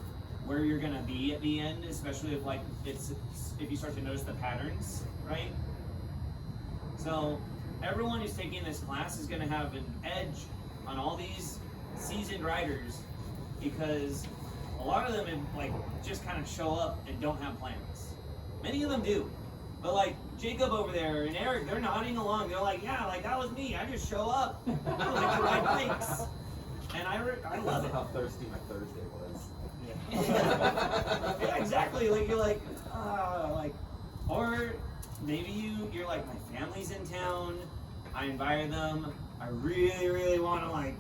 where you're gonna be at the end, especially if you start to notice the patterns, right? So everyone who's taking this class is gonna have an edge on all these seasoned riders because a lot of them just kind of show up and don't have plans. Many of them do. But like Jacob over there and Eric, they're nodding along. They're like, yeah, like that was me. I just show up. I like to ride bikes. And I love it. How thirsty my Thursday was. Yeah, exactly. Like you're like, or maybe you're like, my family's in town. I invited them. I really, really want to like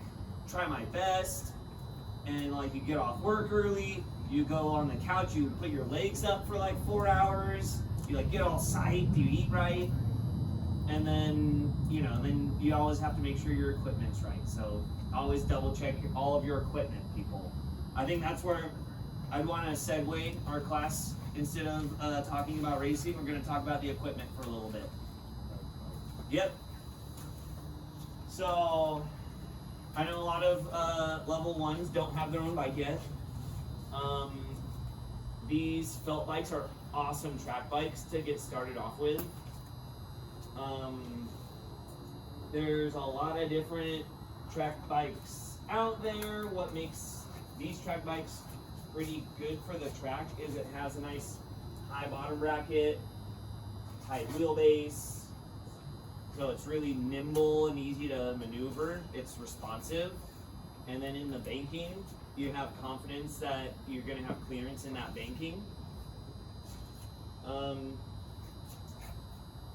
try my best. And like you get off work early. You go on the couch. You put your legs up for like 4 hours. You like get all psyched, you eat right, and then you always have to make sure your equipment's right. So always double check all of your equipment, people. I think that's where I'd want to segue our class. Instead of talking about racing, we're going to talk about the equipment for a little bit. Yep. So I know a lot of level 1s don't have their own bike yet. These felt bikes are awesome track bikes to get started off with. There's a lot of different track bikes out there. What makes these track bikes pretty good for the track is it has a nice high bottom bracket, tight wheelbase, so it's really nimble and easy to maneuver. It's responsive, and then in the banking, you have confidence that you're going to have clearance in that banking.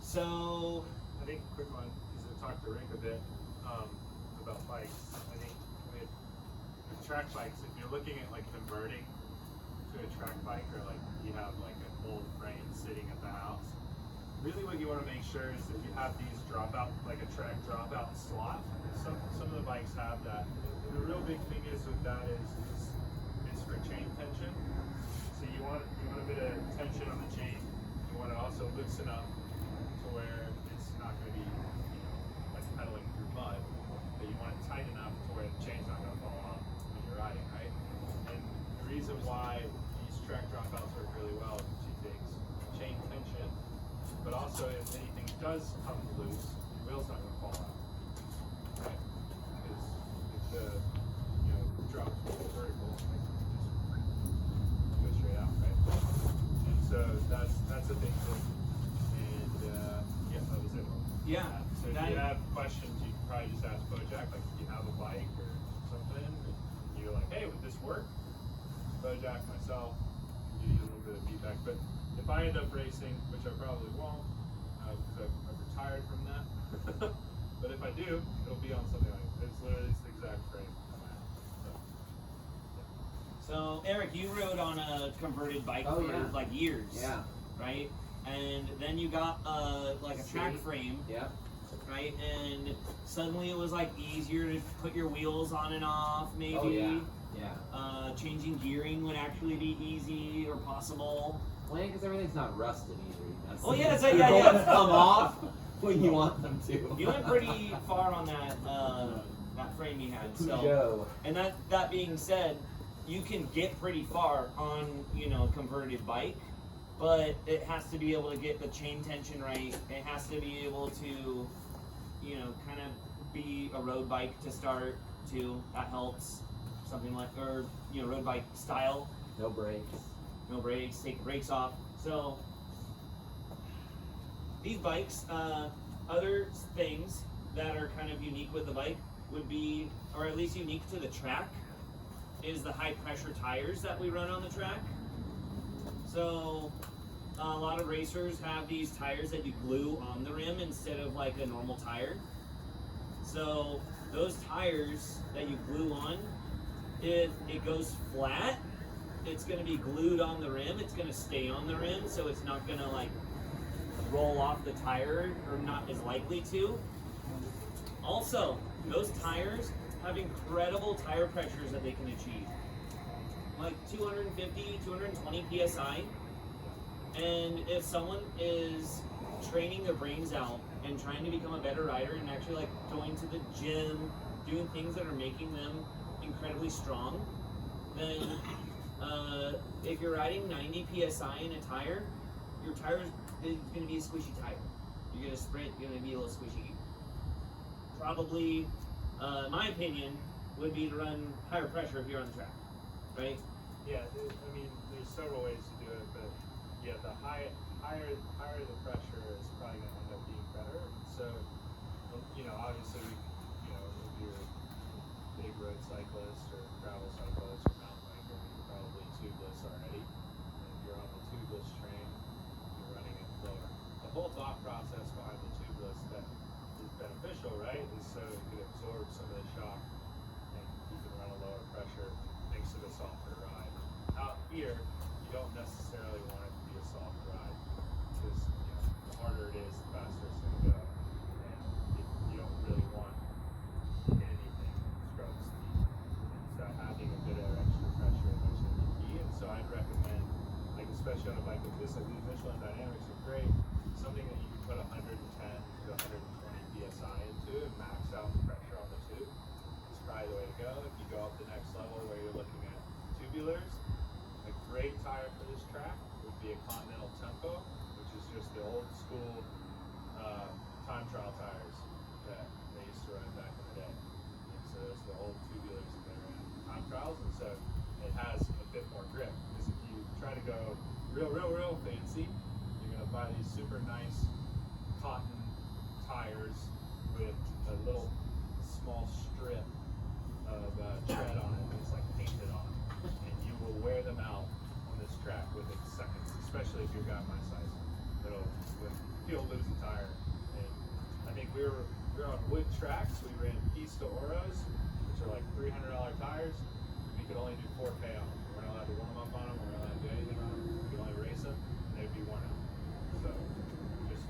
So I think a quick one is to talk to Rick a bit about bikes. I think with track bikes, if you're looking at like converting to a track bike, or like you have like an old frame sitting at the house, really what you want to make sure is that you have these dropout, like a track dropout slot. Some of the bikes have that. The real big thing is with that is for chain tension. So you want a bit of tension on the chain. You want to also loosen up to where it's not going to be, like pedaling through mud. But you want it tight enough to where the chain's not going to fall off when you're riding, right? And the reason why these track dropouts work really well is two things: chain tension, but also if anything does come loose, your wheel's not going to fall out, right? Because if the drop vertical, like just go straight out, right? And so that's a big thing. And yeah, that was it. yeah, So if you have questions, you can probably just ask Bojac, like if you have a bike or something, and you're like, hey, would this work? Bojac, myself, give you a little bit of feedback. But if I end up racing, which I probably won't, because I've retired from that. But if I do, it'll be on something like this. It's literally the exact frame I'm at. So Eric, you rode on a converted bike Oh, for yeah. like years, Yeah. right? And then you got like a track frame, Yep. right? And suddenly it was like easier to put your wheels on and off, maybe. Oh yeah. Yeah. Changing gearing would actually be easy or possible. Well, because everything's not rusted either. That's Oh, yeah, the- so- the yeah, bullets yeah. come off when you want them to. You went pretty far on that frame you had. So, Joe. and that being said, you can get pretty far on a converted bike, but it has to be able to get the chain tension right. It has to be able to, kind of be a road bike to start too. That helps. Something like, or road bike style. No brakes. No brakes. Take the brakes off. So these bikes, other things that are kind of unique with the bike would be, or at least unique to the track, is the high pressure tires that we run on the track. So a lot of racers have these tires that you glue on the rim instead of like a normal tire. So those tires that you glue on, if it goes flat, it's going to be glued on the rim. It's going to stay on the rim, so it's not going to like roll off the tire, or not as likely to. Also, those tires have incredible tire pressures that they can achieve, like 250, 220 psi. And if someone is training their brains out and trying to become a better rider and actually like going to the gym, doing things that are making them incredibly strong, then if you're riding 90 psi in a tire, your tire is going to be a squishy tire. You're going to sprint, you're going to be a little squishy. Probably, in my opinion, would be to run higher pressure if you're on the track, right? Yeah, I mean, there's several ways to do it, but yeah, the higher the pressure is probably going to end up being better. So, you know, obviously, you know, if you're a big road cyclist or gravel cyclist or mountain biker, you're probably tubeless already. And if you're on the tubeless train, you're running it lower. The whole thought process behind the tubeless that is beneficial, right, is so it can absorb some of the shock and you can run a lower pressure, makes it a softer ride. Out here, you don't necessarily want it to be a soft ride because, you know, the harder it is, the faster it's going to go. And you don't really want anything scrub speed. And so having a bit of extra pressure in there's going to be key. And so I'd recommend, like especially on a bike like this, like these Michelin Dynamics are great. Something that you can put 110 to 120 psi into and max out the pressure on the tube is probably the way to go. If you go up the next level where you're looking at tubulars, a great tire for this track would be a Continental Tempo, which is just the old school time trial tires that they used to run back in the day. And so those are the old tubulars that they ran time trials, and so it has a bit more grip. Because if you try to go real fancy, you're gonna buy these super nice cotton tires with a little small strip of tread on it that's like painted on, and you will wear them out on this track within seconds, especially if you're a guy my size. When you'll lose a tire. And I think we were on wood tracks. We ran Pista Oros, which are like $300 tires. We could only do 4K on them. We're not allowed to warm up on them. We're not allowed to do anything on them. We could only race them, and they'd be worn out. So just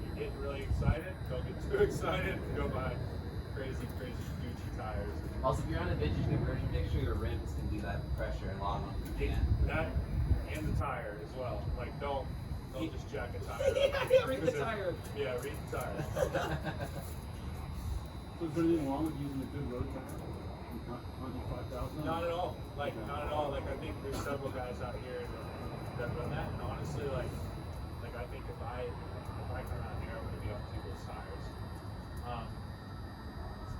you're getting really excited. Don't get too excited. Go buy crazy Gucci tires. Also, if you're on a vintage conversion, make sure your rims can do that pressure and lock them. That and the tire as well. Like don't just jack a tire. Yeah, read the tire. Yeah, read the tire. So is there anything wrong with using a good road tire? 25,000? Not at all. Like not at all. Like I think there's several guys out here that run that, and honestly, like I think if I come out here, I'm gonna be on tubeless tires.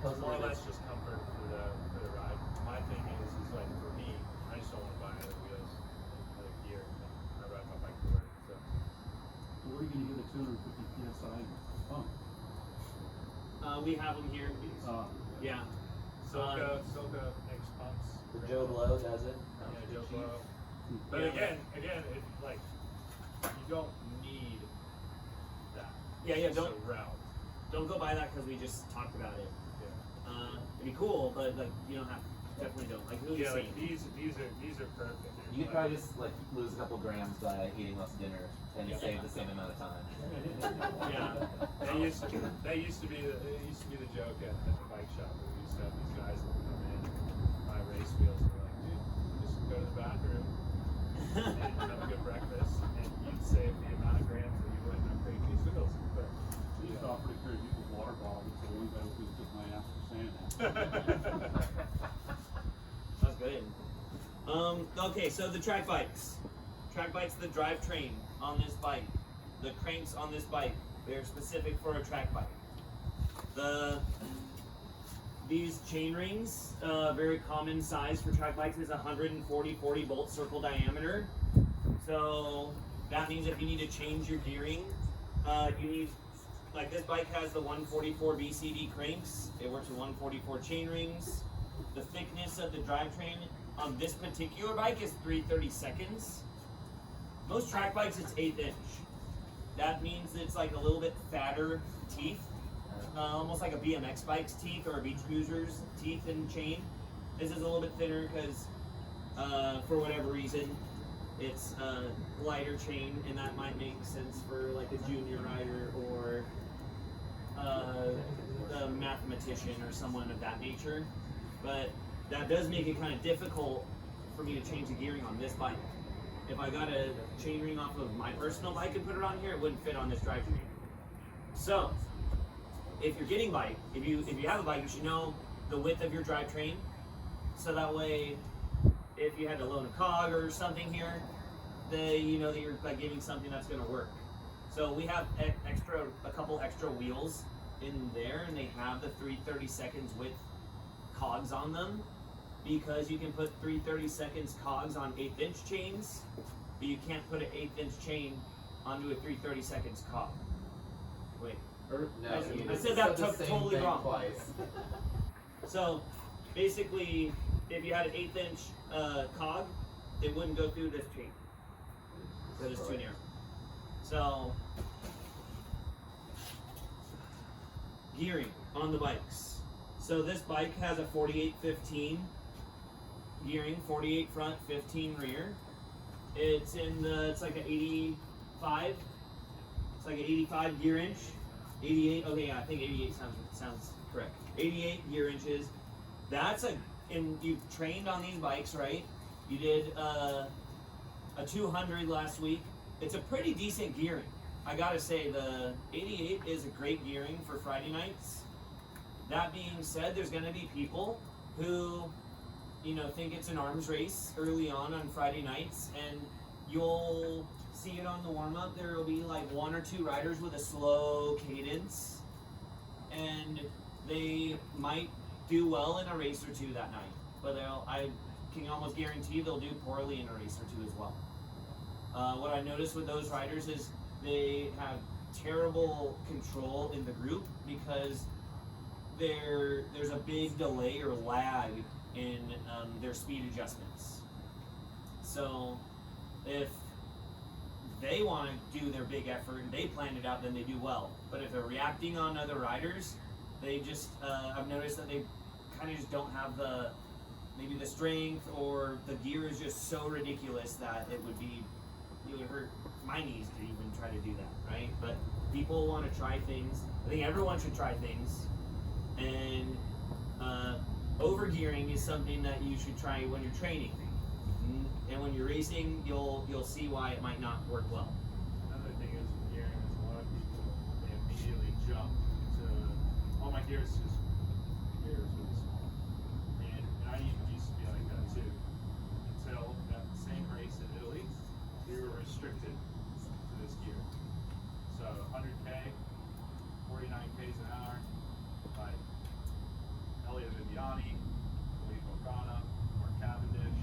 It's more or less just comfort for the ride. My thing is like for me, I just don't want to buy other wheels, other gear. I ride my bike to work. So Where are you going to get a 250 psi pump? We have them here. Yeah. Silca X pumps. The Joe Blow does it. Yeah, Joe Blow. But Yeah. again, it like you don't need that. Yeah, It's don't a route. don't go buy that because we just talked about it. Yeah. It'd be cool, but like you don't have. Definitely don't. Like who you Yeah, see? like these are perfect. You could probably just like lose a couple grams by eating less dinner and Yeah. save the same amount of time. Yeah. That used to be the joke at the bike shop. Where we used to have these guys that would come in, buy race wheels, and we're like, dude, just go to the bathroom and have a good breakfast, and you'd save the amount of grams that you would on fake these wheels. But We used to offer to carry people's water bottles, so one guy was just my ass for saying that. That's good. Okay, so the track bikes. Track bikes, the drivetrain on this bike, the cranks on this bike, they're specific for a track bike. These chain rings, very common size for track bikes, is 40 bolt circle diameter. So that means if you need to change your gearing, you need, like this bike has the 144 BCD cranks. It works with 144 chain rings. The thickness of the drivetrain on this particular bike is 3/32. Most track bikes, it's 1/8 inch. That means it's like a little bit fatter teeth, almost like a BMX bike's teeth or a beach cruiser's teeth and chain. This is a little bit thinner because, for whatever reason, it's a lighter chain, and that might make sense for like a junior rider or a mathematician or someone of that nature. But that does make it kind of difficult for me to change the gearing on this bike. If I got a chain ring off of my personal bike and put it on here, it wouldn't fit on this drivetrain. So, if you're getting bike, if you have a bike, you should know the width of your drivetrain, so that way, if you had to loan a cog or something here, you know that you're like giving something that's going to work. So we have a couple extra wheels in there, and they have the 330 seconds width cogs on them, because you can put 330 seconds cogs on 1/8 inch chains, but you can't put an 1/8 inch chain onto a 330 seconds cog. Wait, No, I said that totally wrong. Twice. So basically, if you had an 1/8 inch cog, it wouldn't go through this chain. So it's too narrow. So gearing on the bikes. So this bike has a 48-15 gearing, 48 front, 15 rear. It's like an 85. It's like an 85 gear inch. 88. Okay, yeah, I think 88 sounds correct. 88 gear inches. And you've trained on these bikes, right? You did a 200 last week. It's a pretty decent gearing. I gotta say, the 88 is a great gearing for Friday nights. That being said, there's gonna be people who, you know, think it's an arms race early on Friday nights, and you'll see it on the warm-up. There will be like 1 or 2 riders with a slow cadence, and they might do well in a race or two that night, but I can almost guarantee they'll do poorly in a race or two as well. What I noticed with those riders is they have terrible control in the group, because there's a big delay or lag in their speed adjustments. So if they want to do their big effort and they plan it out, then they do well. But if they're reacting on other riders, they just, I've noticed that they kind of just don't have maybe the strength, or the gear is just so ridiculous that it would hurt my knees to even try to do that, right? But people want to try things. I think everyone should try things. And overgearing is something that you should try when you're training. And when you're racing, you'll see why it might not work well. Another thing is with gearing is a lot of people, they immediately jump to, oh, my gear is really small. And I even used to be like that too. Until that same race in Italy, we were restricted to this gear. So 100K, 49 Ks an hour, like Elliot Viviani, Philippe O'Connor, Mark Cavendish,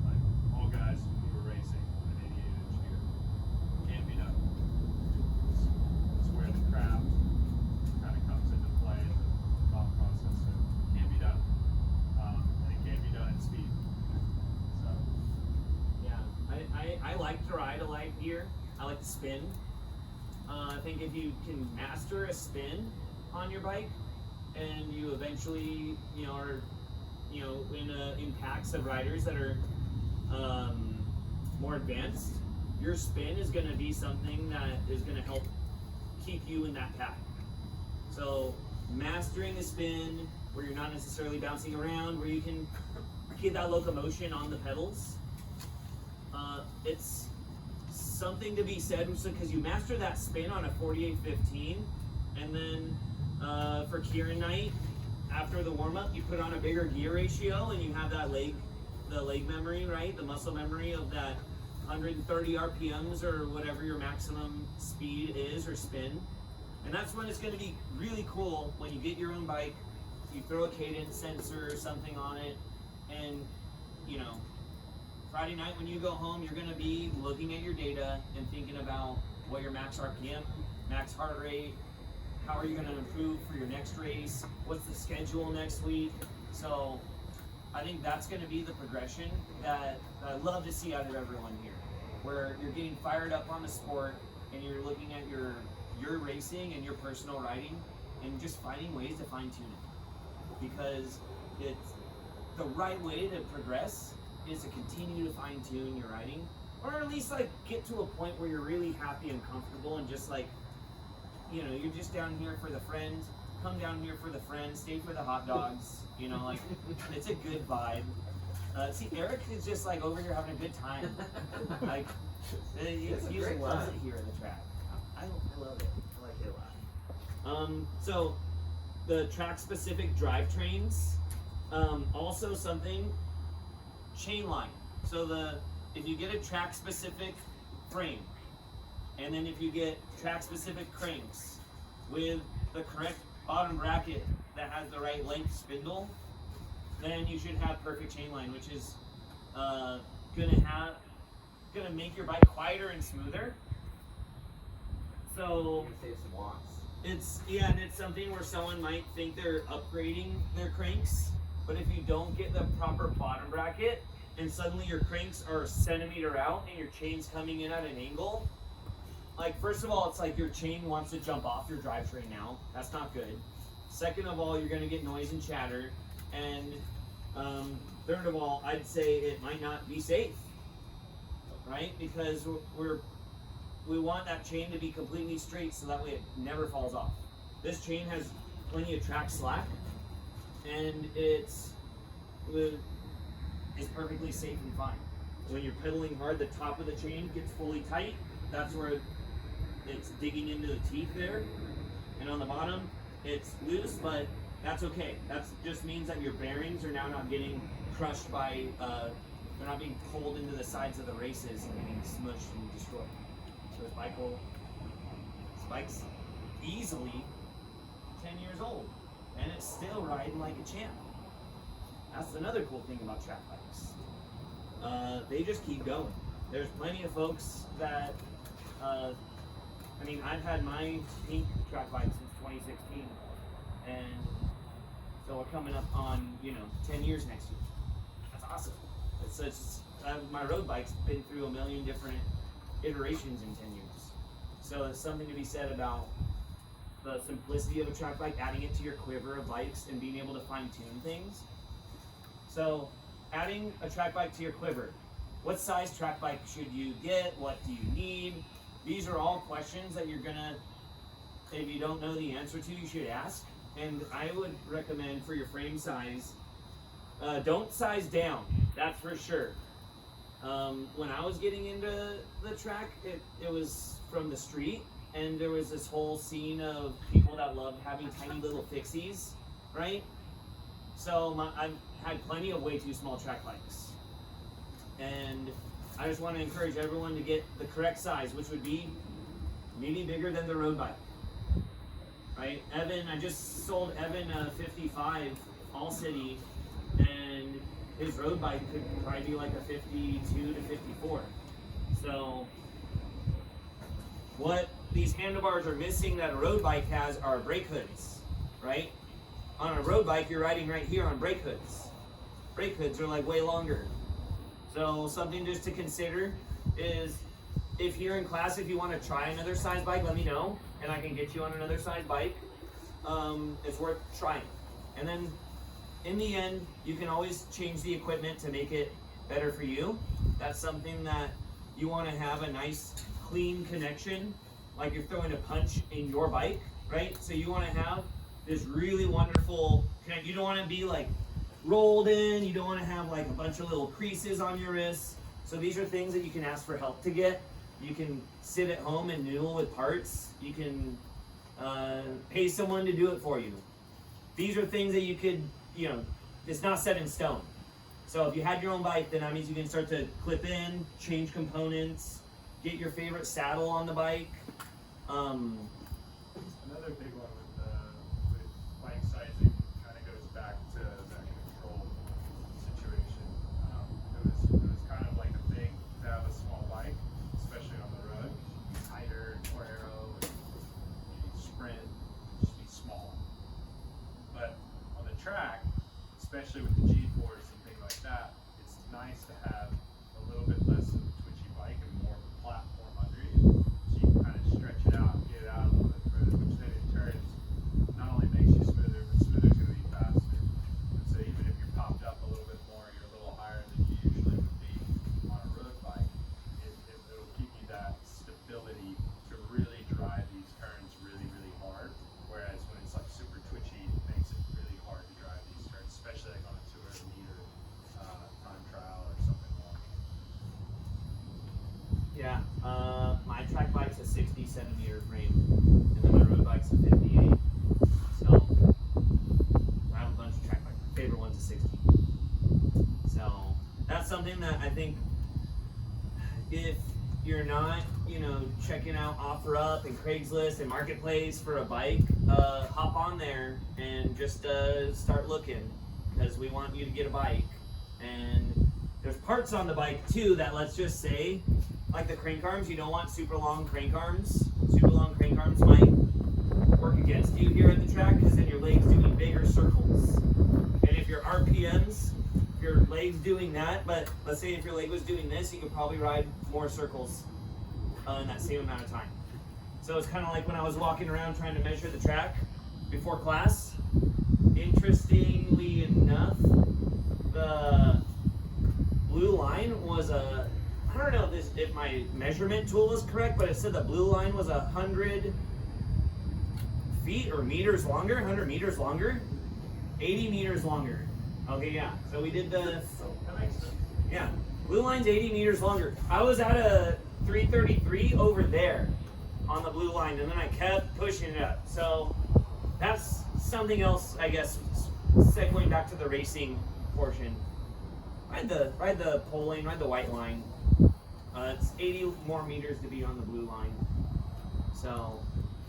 like all guys who were racing with an 88 inch gear. Can't be done. It's where the craft kind of comes into play in the thought process. So it can't be done. And it can't be done at speed. So Yeah, I like to ride a light gear. I like to spin. I think if you can master a spin on your bike, and you eventually, are, in packs of riders that are more advanced, your spin is going to be something that is going to help keep you in that pack. So mastering a spin where you're not necessarily bouncing around, where you can keep that locomotion on the pedals, it's something to be said, because you master that spin on a 48-15, and then for Kieran night, after the warm-up, you put on a bigger gear ratio, and you have that the leg memory, right? The muscle memory of that 130 RPMs or whatever your maximum speed is, or spin. And that's when it's going to be really cool when you get your own bike, you throw a cadence sensor or something on it, and Friday night when you go home, you're going to be looking at your data and thinking about what your max RPM, max heart rate, how are you going to improve for your next race, what's the schedule next week. So I think that's going to be the progression that I love to see out of everyone here, where you're getting fired up on the sport and you're looking at your racing and your personal riding and just finding ways to fine tune it, because it's the right way to progress is to continue to fine tune your riding, or at least get to a point where you're really happy and comfortable, and just you're just down here for the friends, come down here for the friends, stay for the hot dogs, it's a good vibe. See, Eric is just over here having a good time. He loves it here at the track. I love it. I like it a lot. So the track-specific drivetrains, also something, chain line. So if you get a track-specific frame, and then if you get track-specific cranks with the correct bottom bracket that has the right length spindle, then you should have perfect chain line, which is gonna make your bike quieter and smoother. So You're gonna save some watts. and it's something where someone might think they're upgrading their cranks, but if you don't get the proper bottom bracket and suddenly your cranks are a centimeter out and your chain's coming in at an angle, like first of all, it's like your chain wants to jump off your drivetrain now. That's not good. Second of all, you're gonna get noise and chatter, and third of all, I'd say it might not be safe, right? Because we want that chain to be completely straight so that way it never falls off. This chain has plenty of track slack, and it's perfectly safe and fine. When you're pedaling hard, the top of the chain gets fully tight. That's where it's digging into the teeth there, and on the bottom it's loose, but that's okay. That just means that your bearings are now not getting crushed by, they're not being pulled into the sides of the races and getting smushed and destroyed. So this bike's easily 10 years old, and it's still riding like a champ. That's another cool thing about track bikes. They just keep going. There's plenty of folks that, I've had my pink track bike since 2016, and so we're coming up on 10 years next year. That's awesome. My road bike's been through a million different iterations in 10 years. So it's something to be said about the simplicity of a track bike, adding it to your quiver of bikes and being able to fine tune things. So adding a track bike to your quiver. What size track bike should you get? What do you need? These are all questions that if you don't know the answer to, you should ask. And I would recommend for your frame size, don't size down, that's for sure. When I was getting into the track, it was from the street, and there was this whole scene of people that loved having tiny little fixies, right? So I've had plenty of way too small track bikes. And I just want to encourage everyone to get the correct size, which would be maybe bigger than the road bike, right? I just sold Evan a 55 All City, and his road bike could probably be like a 52 to 54. So what these handlebars are missing that a road bike has are brake hoods, right? On a road bike, you're riding right here on brake hoods. Brake hoods are like way longer. So something just to consider is, if you're in class, if you want to try another size bike, let me know, and I can get you on another size bike. It's worth trying. And then in the end, you can always change the equipment to make it better for you. That's something that you want to have a nice clean connection, like you're throwing a punch in your bike, right? So you want to have this really wonderful connect. You don't want to be like rolled in. You don't want to have like a bunch of little creases on your wrists. So these are things that you can ask for help to get. You can sit at home and noodle with parts. You can pay someone to do it for you. These are things that you could, it's not set in stone. So if you had your own bike, then that means you can start to clip in, change components, get your favorite saddle on the bike. Another big one with bike sizing kind of goes back to that control situation. It was kind of like a thing to have a small bike, especially on the road. Tighter, more arrow, and sprint, just be small. But on the track, especially with the G-force and things like that, it's nice to have a little bit less of a twitchy bike and more of a platform under you, so you can kind of stretch it out, get it out a little bit further, which then in turns not only makes you smoother, but smoother's going to be faster. And so even if you're popped up a little bit more, you're a little higher than you usually would be on a road bike, it'll give you that stability to really drive these turns really, really hard. Whereas when it's like super twitchy, it makes it really hard to drive these turns, especially like on a 200 meter time trial or something long. Yeah, my track bike's a 60 centimeter frame, and then my road bike's a 58. something that I think if you're not, checking out OfferUp and Craigslist and Marketplace for a bike, hop on there and just start looking, because we want you to get a bike. And there's parts on the bike too that, let's just say, like the crank arms, you don't want super long crank arms. Super long crank arms might work against you here at the track, because then your leg's doing bigger circles. And if your RPMs, your leg's doing that, but let's say if your leg was doing this, you could probably ride more circles in that same amount of time. So it's kind of like when I was walking around trying to measure the track before class. Interestingly enough, the blue line was I don't know if my measurement tool was correct, but it said the blue line was 100 feet or meters longer, 100 meters longer, 80 meters longer. Okay, yeah. So we did the, yeah, blue line's 80 meters longer. I was at a 333 over there on the blue line, and then I kept pushing it up. So that's something else, I guess, segueing back to the racing portion. Ride the pole lane, ride the white line. It's 80 more meters to be on the blue line. So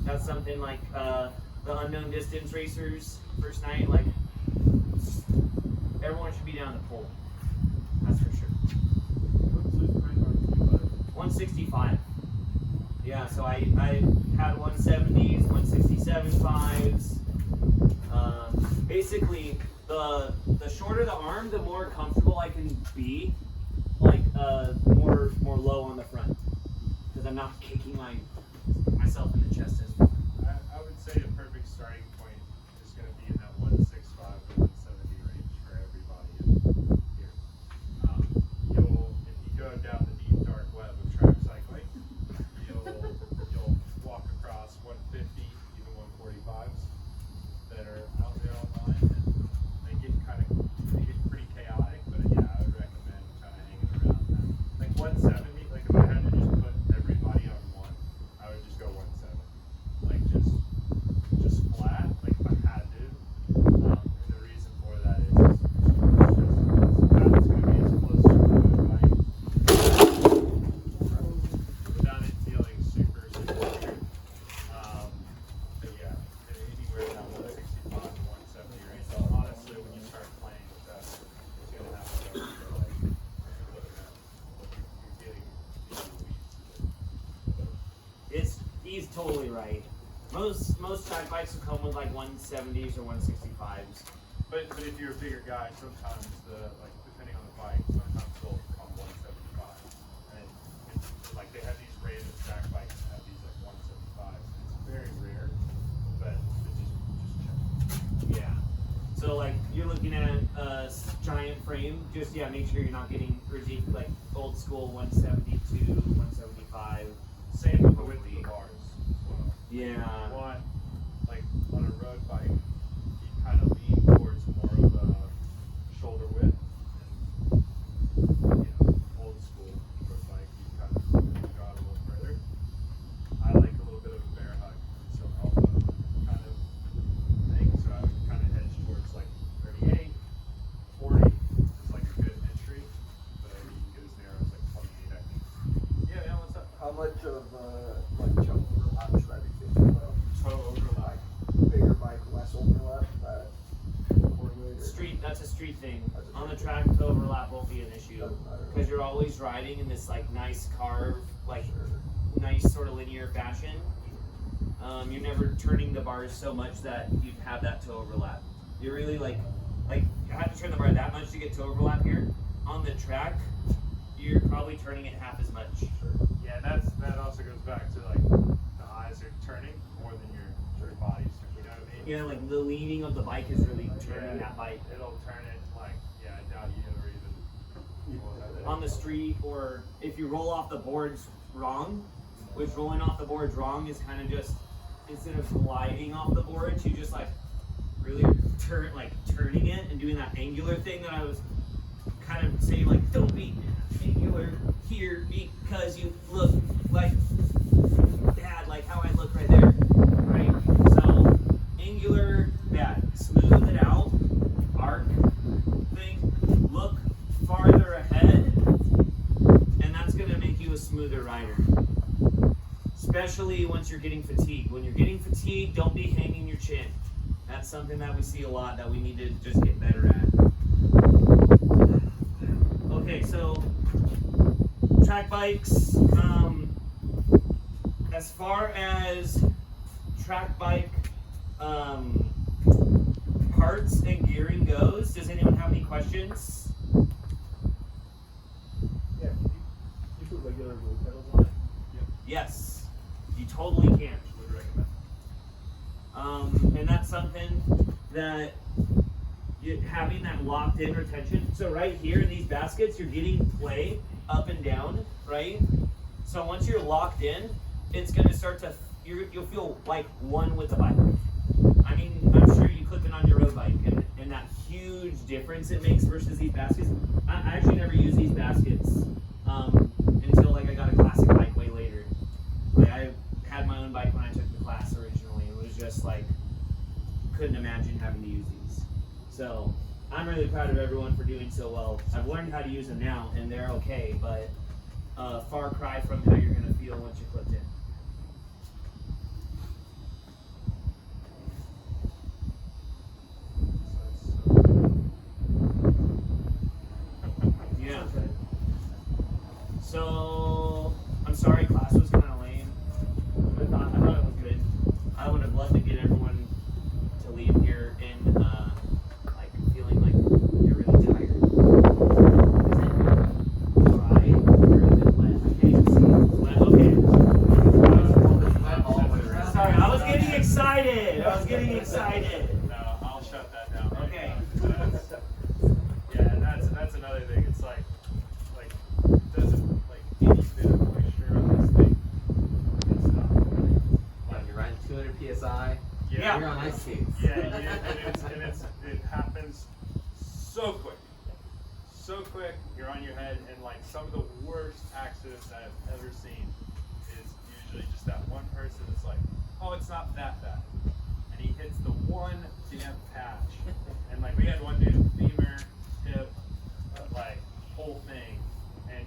that's something like the unknown distance racers first night, like everyone should be down the pole. That's for sure. 165. Yeah, so I had 170s, 167.5s. Basically, the shorter the arm, the more comfortable I can be, like more low on the front, because I'm not kicking myself in the chest as well. I would say a perfect starting point is going to be in that 165 to 170 range for everybody here. If you go down the deep dark web of track cycling, you'll walk across 150, even 145s that are out there online, and they get pretty chaotic. But yeah, I would recommend kind of hanging around that. Like 170, like if I had to just put everybody on one, I would just go 170. Like just flat, like if I had to. And the reason for that is just that's going to be as close to the bike without it feeling super weird. But yeah, anywhere in that 165 to 170 range. So honestly, when you start playing with that, it's going to have to go for like you're looking at you're getting into the weeds. He's totally right. Most track bikes will come with like 170s or 165s. But if you're a bigger guy, sometimes depending on the bike, sometimes they'll come 175. And it's like they have these random track bikes that have these like 175s. It's very rare, but it's just check. Yeah. So like you're looking at a giant frame, just make sure you're not getting like old school 172, 175. Same with the width of the bars as well. Yeah. You want, like on a road bike, you kind of lean towards more of a shoulder width, and old school road bike, you kind of draw it a little further. I like a little bit of a bear hug, so elbow kind of thing, so I would kind of edge towards like 38, 40 is like a good entry, but you can get as narrow as like 28, I think. Yeah, what's up? How much of like jump overlap should I be thinking about? Toe overlap. Bigger bike, less overlap. That's a street thing. On the track, the overlap won't be an issue, because you're always riding in this like nice carve, like nice sort of linear fashion. You're never turning the bars so much that you'd have that toe overlap. You're really like you have to turn the bar that much to get toe overlap here. On the track, you're probably turning it half as much. Yeah, and that also goes back to like the eyes are turning more than your body's turning. You know what I mean? Yeah, like the leaning of the bike is really turning that bike. It'll turn it like I doubt you ever even On the street, or if you roll off the boards wrong, which rolling off the boards wrong is kind of just, instead of gliding off the boards, you just like really turning it and doing that angular thing that I was kind of saying, like, don't be angular here because you look like bad, like how I look right there, right? So angular, bad. Smooth it out, arc thing, look farther ahead, be once you're getting fatigued. When you're getting fatigued, don't be hanging your chin. That's something that we see a lot that we need to just get better at. Okay, so track bikes. As far as track bike parts and gearing goes, does anyone have any questions? Yeah, you put regular road pedals on it. Yes, you totally can. Would recommend. And that's something that having that locked in retention. So right here in these baskets, you're getting play up and down, right? So once you're locked in, it's gonna start to, you'll feel like one with the bike. I mean, I'm sure you clip it on your road bike, and that huge difference it makes versus these baskets. I actually never use these baskets until like I got a classic bike way later. Like I had my own bike when I took the class originally. It was just like, couldn't imagine having to use these. So I'm really proud of everyone for doing so well. I've learned how to use them now, and they're okay, but far cry from how you're gonna feel once you clipped in. Yeah. So I'm sorry, class was kind of lame. I thought it was good. I would have loved to get everyone to leave here in like feeling like you're really tired. Is it dry or is it wet? I can't even see. Wet. Okay. Sorry, I was getting excited. No, I'll shut that down. Right Okay. now. Yeah, and that's another thing. It's like it doesn't like any bit of moisture on this thing. It's not. Like you're riding 200 psi. Yeah. You're on ice skates. Yeah, it happens so quick. So quick, you're on your head, and like some of the worst accidents I've ever seen is usually just that one person that's like, oh, it's not that bad. And he hits the one damn patch. And like we had one dude, femur, hip, like whole thing, and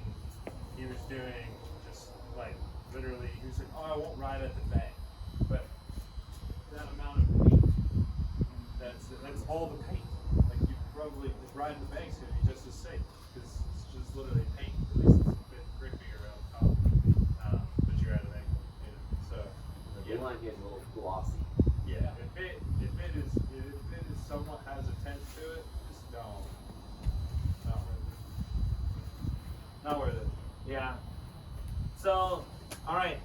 he was doing just like literally, he was like, oh, I won't ride at the bank. But that amount of paint, that's all the paint. Like you probably riding the bank's gonna be just as safe because it's just literally paint. At least it's a bit grippy around top, but you're at an angle. So The line here is a little glossy. yeah, if it is somewhat has a tint to it, just don't. Not worth it. Not worth it. Yeah. So, all right.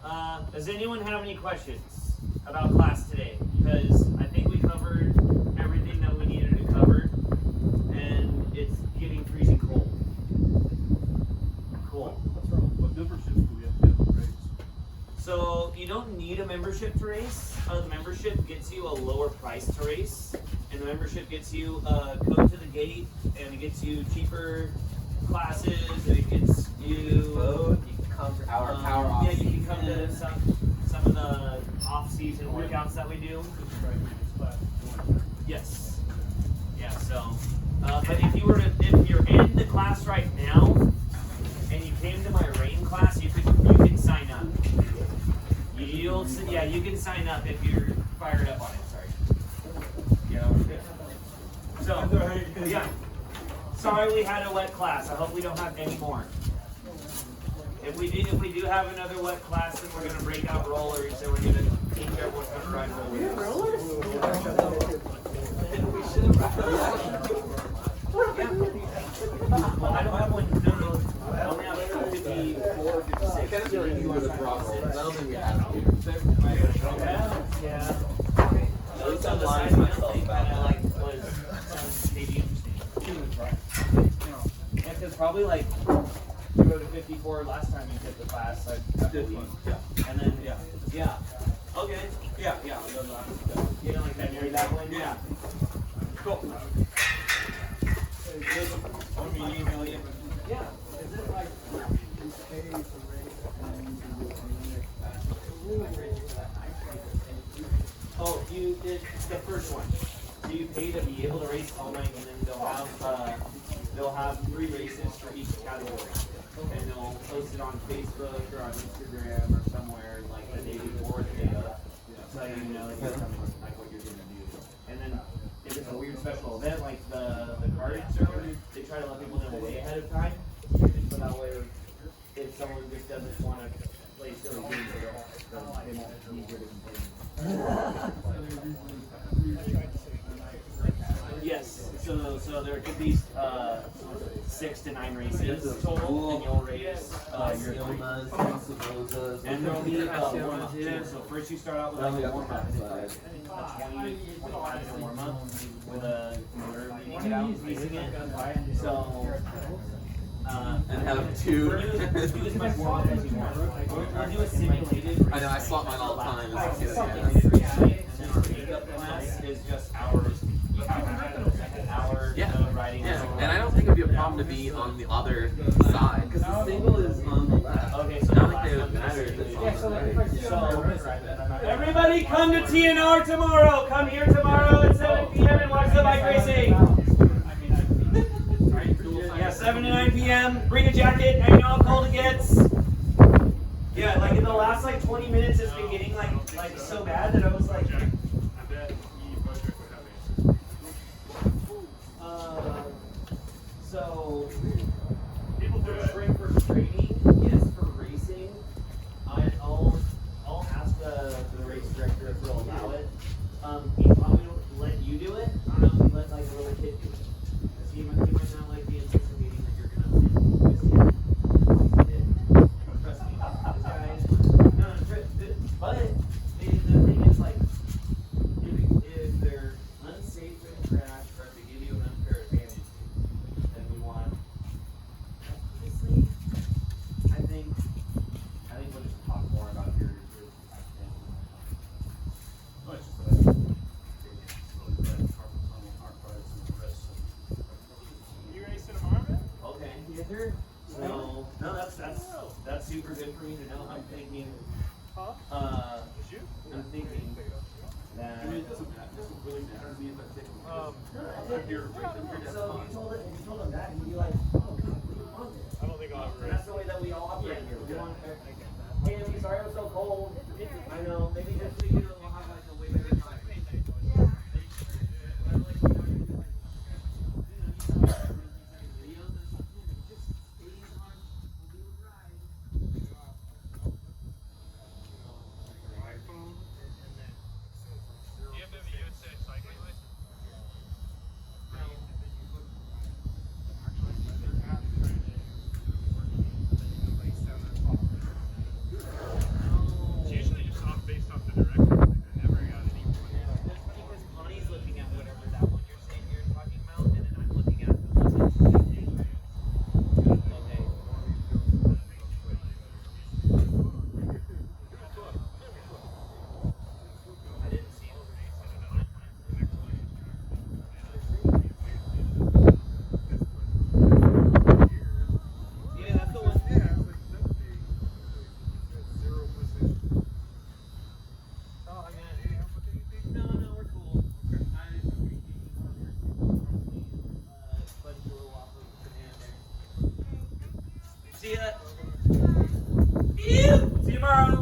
Does anyone have any questions about class today? Because I think we covered everything that we needed to cover, and it's getting freezing cold. Cool. What memberships do we have to get to raise? So you don't need a membership to race. The membership gets you a lower price to race, and the membership gets you a code to the gate, and it gets you cheaper classes, and it gets you. You can come to our power off. Yeah, you can come to some of the off-season workouts that we do. Yes. Yeah. So, but if you're in the class right now, and you came to my rain class, you can sign up. You can sign up if you're fired up on it. Sorry. Yeah. So, yeah. Sorry we had a wet class. I hope we don't have any more. If we do have another wet class, then we're gonna break out rollers and we're gonna teach everyone how to ride rollers. Well, I don't have one. No. I only have 54, 56. I feel like you would have brought it. I don't think we have to. Yeah. Those on the side thing kind of like was maybe interesting. Yeah, because probably like you rode a 54 last time you took the class, I believe. Yeah. And then yeah. Okay. Yeah. You know, like that near that one. Yeah. Cool. Let me email you. Yeah. Is it like? Oh, you did the first one. So you pay to be able to race all night, and then they'll have 3 races for each category, and they'll post it on Facebook or on Instagram or somewhere like the day before or the day of, so you know like, like what you're gonna do. And then if it's a weird special event like the card server, they try to let people know way ahead of time, so that way if someone just doesn't want to play silly games, they won't be easier to complain. Yes, so there could be 6 to 9 races total, and you'll race your and there'll be a warm-up too. So first you start out with like a warm-up, a 20 to 25 minute warm-up with a motor leading it out and racing it. So And have two. do as much warm-up as you want. We'll do a simulated. I know, I swap mine all the time. It's And then our makeup class is just hours. Hour of riding. Yeah, and I don't think it would be a problem to be on the other side, because the single is on the left. Okay, so I don't think they would matter if it's on the right. So, everybody come to TNR tomorrow. Come here tomorrow at 7 p.m. and watch the bike racing. Yeah, 7 to 9 p.m. Bring a jacket. I know how cold it gets. Yeah, like in the last like 20 minutes, it's been getting like so bad that I was like. I bet Bojac would have answers. So people put shrink for training, yes, for racing. I'll ask the race director if they'll allow it. He probably won't let you do it. I don't know if he let like a little kid do it. Because he might not like the anticipating that you're gonna win. Trust me, this guy is but the thing is like if they're unsafe in crash or if they give you an unfair advantage, then we want honestly I think we'll just talk more about your No, it's just that really bad carpet tunnel, our price and the rest of You racing tomorrow, man? okay. Yes, sir. So no, that's super good for me to know. I'm thinking Just you? I'm thinking that I mean, it doesn't really matter to me if I take them. I'm here, so you told him that and he'd be like, oh God, what do you want? I don't think I'll ever And race. that's the way that we all operate here. We want hey, I'm sorry it was so cold. I know, maybe next week we'll have like a way better time. Do you have a USA cycling license? It's usually just based off the director. I never got any. That's funny because Connie's looking at whatever that one you're saying you're talking about, and then I'm looking at the one okay. I didn't see yeah, that's the one. Oh, I mean, no, we're cool. I didn't but a little off of the hand there. See ya. See you tomorrow.